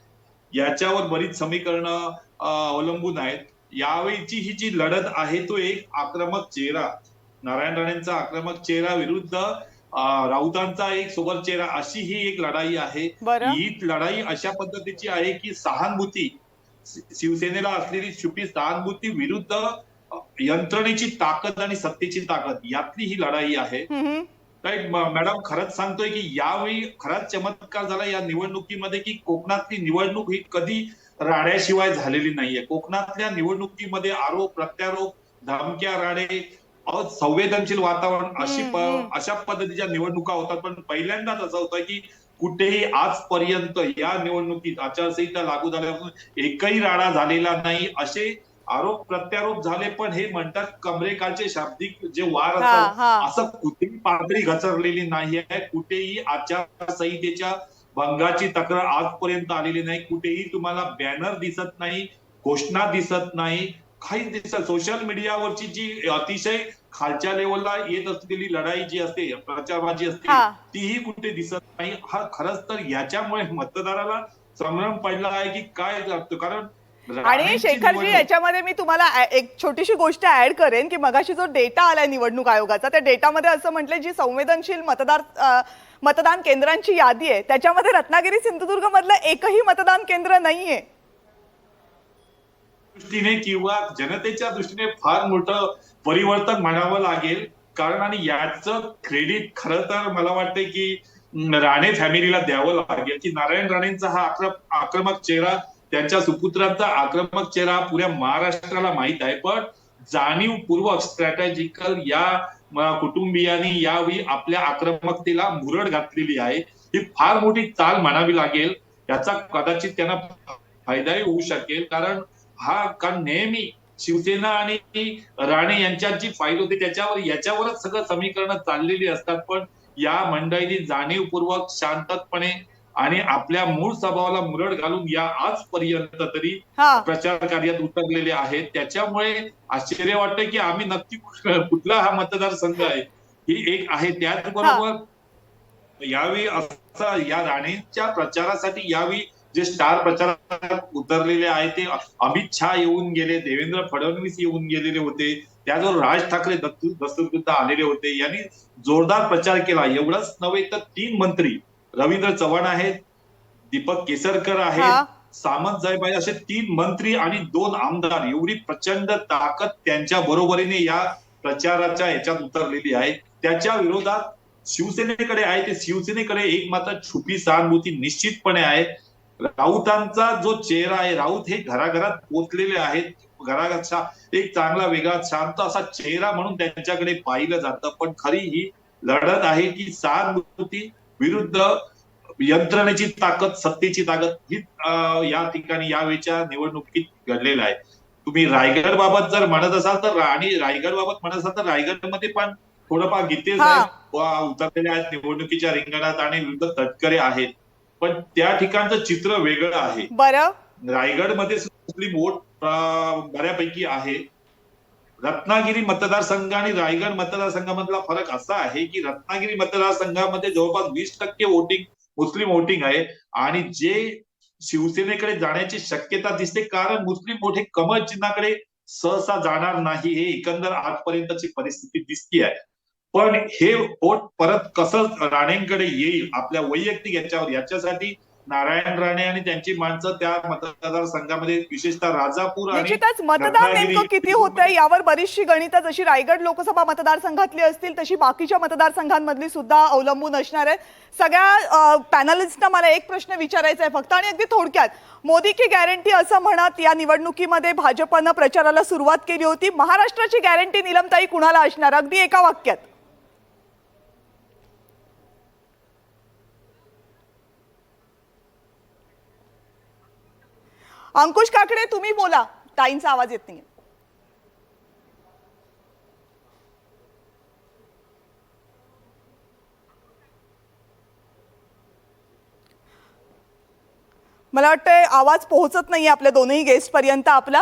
याच्यावर बरीच समीकरणं अवलंबून आहेत. यावेळीची ही जी लढत आहे तो एक आक्रमक चेहरा, नारायण राणेंचा आक्रमक चेहरा विरुद्ध राऊतांचा एक सोबर चेहरा अशी ही एक लढाई आहे. ही लढाई अशा पद्धतीची आहे की सहानुभूती, शिवसेनेला असलेली छुपी सहानुभूती विरुद्ध यंत्रणेची ताकद आणि सत्तेची ताकद यातली ही लढाई आहे. मॅडम खरंच सांगतोय की यावेळी खराच चमत्कार झाला या निवडणुकीमध्ये की कोकणातली निवडणूक ही कधी राड्याशिवाय झालेली नाहीये. कोकणातल्या निवडणुकीमध्ये आरोप प्रत्यारोप, धमक्या, राडे, संवेदनशील वातावरण अशा पद्धतीच्या निवडणुका होतात. पण पहिल्यांदाच असं होतं की कुठेही आजपर्यंत या निवडणुकीत आचारसंहिता लागू झाल्यापासून एकही राडा झालेला नाही. असे आरोप प्रत्यारोप झाले पण हे म्हणतात कमरेकालचे शाब्दिक जे वार असतात असं कुठेही पातळी घसरलेली नाहीये. कुठेही आचारसंहितेच्या भंगाची तक्रार आजपर्यंत आलेली नाही. कुठेही तुम्हाला बॅनर दिसत नाही, घोषणा दिसत नाही, काहीच दिसत. सोशल मीडियावरची जी अतिशय खालच्या लेवलला येत असलेली लढाई जी असते, प्रचारबाजी असते, तीही कुठे दिसत नाही. हा खरंच तर याच्यामुळे मतदाराला संभ्रम पडला आहे की काय लागतं. कारण आणि शेखरजी याच्यामध्ये मी तुम्हाला एक छोटीशी गोष्ट ऍड करेन की मगाशी जो डेटा आलाय निवडणूक आयोगाचा त्या डेटामध्ये असं म्हटलंय जी संवेदनशील मतदान केंद्रांची यादी आहे त्याच्यामध्ये रत्नागिरी सिंधुदुर्ग मधलं एकही मतदान केंद्र नाहीये. दृष्टीने किंवा जनतेच्या दृष्टीने फार मोठं परिवर्तन म्हणावं लागेल. कारण आणि याचं क्रेडिट खरं तर मला वाटतंय की राणे फॅमिलीला द्यावं लागेल की नारायण राणेंचा हा आक्रमक चेहरा, त्यांच्या सुपुत्रांचा आक्रमक चेहरा पुऱ्या महाराष्ट्राला माहित आहे, पण जाणीवपूर्वक स्ट्रॅटेजिकल या कुटुंबियांनी यावेळी आपल्या आक्रमकतेला मुरड घातलेली आहे. ही फार मोठी चाल म्हणावी लागेल. याचा कदाचित त्यांना फायदाही होऊ शकेल, कारण नेहमी शिवसेना आणि राणे यांच्यात जी फाईल होती याच्यावरच सगळं समीकरण चाललेली असतात. पण या मंडळींनी जाणीवपूर्वक शांतपणे आणि आपल्या मूळ स्वभावाला मुरड घालून या आजपर्यंत तरी प्रचार कार्यात उतरलेले आहेत. त्याच्यामुळे आश्चर्य वाटतं की आम्ही नक्की कुठला हा मतदारसंघ आहे ही एक आहे. त्याचबरोबर यावेळी असं या राणेंच्या प्रचारासाठी यावेळी जे स्टार प्रचारात उतरलेले आहेत ते अमित शहा येऊन गेले, देवेंद्र फडणवीस येऊन गेलेले होते, त्याचबरोबर राज ठाकरे दस्तूरसुद्धा आलेले होते. यांनी जोरदार प्रचार केला. एवढंच नव्हे तर 3 मंत्री रवींद्र चव्हाण आहेत, दीपक केसरकर आहेत, सामंत साहेब आहेत, असे 3 मंत्री आणि 2 आमदार, एवढी प्रचंड ताकद त्यांच्या बरोबरीने या प्रचाराच्या ह्याच्यात उतरलेली आहे. त्याच्या विरोधात शिवसेनेकडे आहे ते शिवसेनेकडे एक मात्र छुपी सहानुभूती निश्चितपणे आहे. राऊतांचा जो चेहरा आहे, राऊत हे घराघरात पोचलेले आहेत, घराघरचा एक चांगला वेगळा शांत असा चेहरा म्हणून त्यांच्याकडे पाहिलं जातं. पण खरी ही लढत आहे की सहानुभूती विरुद्ध यंत्रणेची ताकद, सत्तेची ताकद ही या ठिकाणी यावेळच्या निवडणुकीत घडलेलं आहे. तुम्ही रायगड बाबत जर म्हणत असाल तर आणि रायगड बाबत म्हणत असाल तर रायगडमध्ये पण थोडंफार गीते साहेब उतरलेले आहेत निवडणुकीच्या रिंगणात आणि विरुद्ध तटकरे आहेत. पण त्या ठिकाणचं चित्र वेगळं आहे. रायगडमध्ये मुस्लिम वोट बऱ्यापैकी आहे. रत्नागिरी मतदारसंघ आणि रायगड मतदारसंघामधला फरक असा आहे की रत्नागिरी मतदारसंघामध्ये जवळपास 20% वोटिंग मुस्लिम वोटिंग आहे आणि जे शिवसेनेकडे जाण्याची शक्यता दिसते, कारण मुस्लिम वोट हे कमळ चिन्हाकडे सहसा जाणार नाही, हे एकंदर आजपर्यंतची परिस्थिती दिसती आहे. पण हे वोट परत कसं राणेंकडे येईल आपल्या वैयक्तिक याच्यासाठी नारायण राणे आणि त्यांची माणसं त्या मतदारसंघामध्ये विशेषतः राजापूर आणि निश्चितच मतदान नेमकं किती होतंय यावर बरीचशी गणितं जशी रायगड लोकसभा मतदारसंघातली असतील तशी बाकीच्या मतदारसंघांमधली सुद्धा अवलंबून असणार आहेत. सगळ्या पॅनलिस्टना मला एक प्रश्न विचारायचा आहे फक्त आणि अगदी थोडक्यात. मोदी की गॅरंटी असं म्हणत या निवडणुकीमध्ये भाजपनं प्रचाराला सुरुवात केली होती. महाराष्ट्राची गॅरंटी नीलमताई कुणाला असणार अगदी एका वाक्यात? अंकुश काकडे तुम्ही बोला, ताईंचा आवाज येत नाही. मला वाटतंय आवाज पोहोचत नाहीये आपल्या दोनही गेस्ट पर्यंत. आपला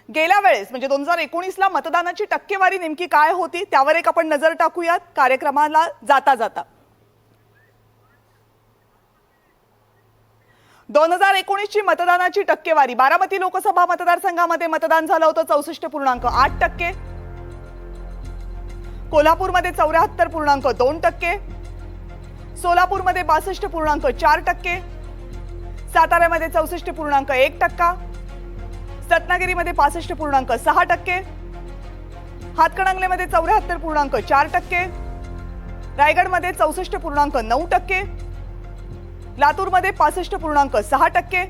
गेल्या वेळेस म्हणजे 2019ला मतदानाची टक्केवारी नेमकी काय होती त्यावर एक आपण नजर टाकूयात कार्यक्रमाला जाता जाता. 2019ची मतदानाची टक्केवारी बारामती लोकसभा मतदारसंघामध्ये मतदान झालं होतं 64.8%, कोल्हापूरमध्ये 74.2%, सोलापूरमध्ये 62.4%, साताऱ्यामध्ये 64.1%, रत्नागिरीमध्ये 65.6%, हातकणंगलेमध्ये 74.4%, रायगडमध्ये 64.9%, लातूरमध्ये 65.6%,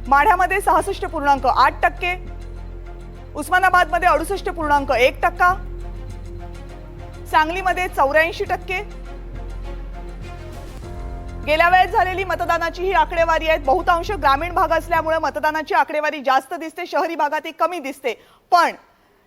माढ्यामध्ये 66.8%, उस्मानाबादमध्ये 68.1%, सांगलीमध्ये 84%. गेल्या वेळेस झालेली मतदानाची ही आकडेवारी आहे. बहुतांश ग्रामीण भाग असल्यामुळे मतदानाची आकडेवारी जास्त दिसते, शहरी भागात कमी दिसते. पण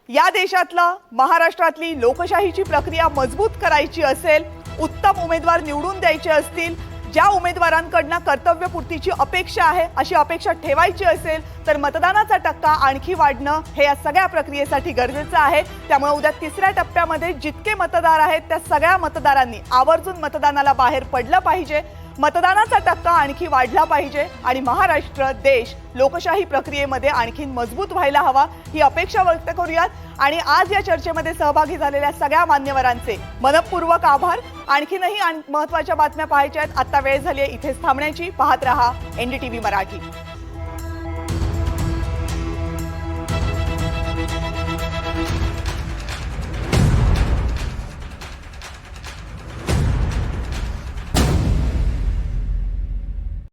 या देशातला महाराष्ट्रातली लोकशाहीची प्रक्रिया मजबूत करायची असेल, उत्तम उमेदवार निवडून द्यायचे असतील, ज्या उमेदवारांकडून कर्तव्यपूर्तीची अपेक्षा आहे अशी अपेक्षा ठेवायची असेल तर मतदानाचा टक्का आणखी वाढणं हे या सगळ्या प्रक्रियेसाठी गरजेचं आहे. त्यामुळे उद्या 3ऱ्या टप्प्यामध्ये जितके मतदार आहेत त्या सगळ्या मतदारांनी आवर्जून मतदानाला बाहेर पडलं पाहिजे. मतदानाचा टक्का आणखी वाढला पाहिजे आणि महाराष्ट्र देश लोकशाही प्रक्रियेमध्ये आणखीन मजबूत व्हायला हवा ही अपेक्षा व्यक्त करूयात. आणि आज या चर्चेमध्ये सहभागी झालेल्या सगळ्या मान्यवरांचे मनपूर्वक आभार. आणखीनही महत्त्वाच्या बातम्या पाहायच्या आहेत. आता वेळ झाली आहे इथेच थांबण्याची. पाहत रहा NDTV मराठी.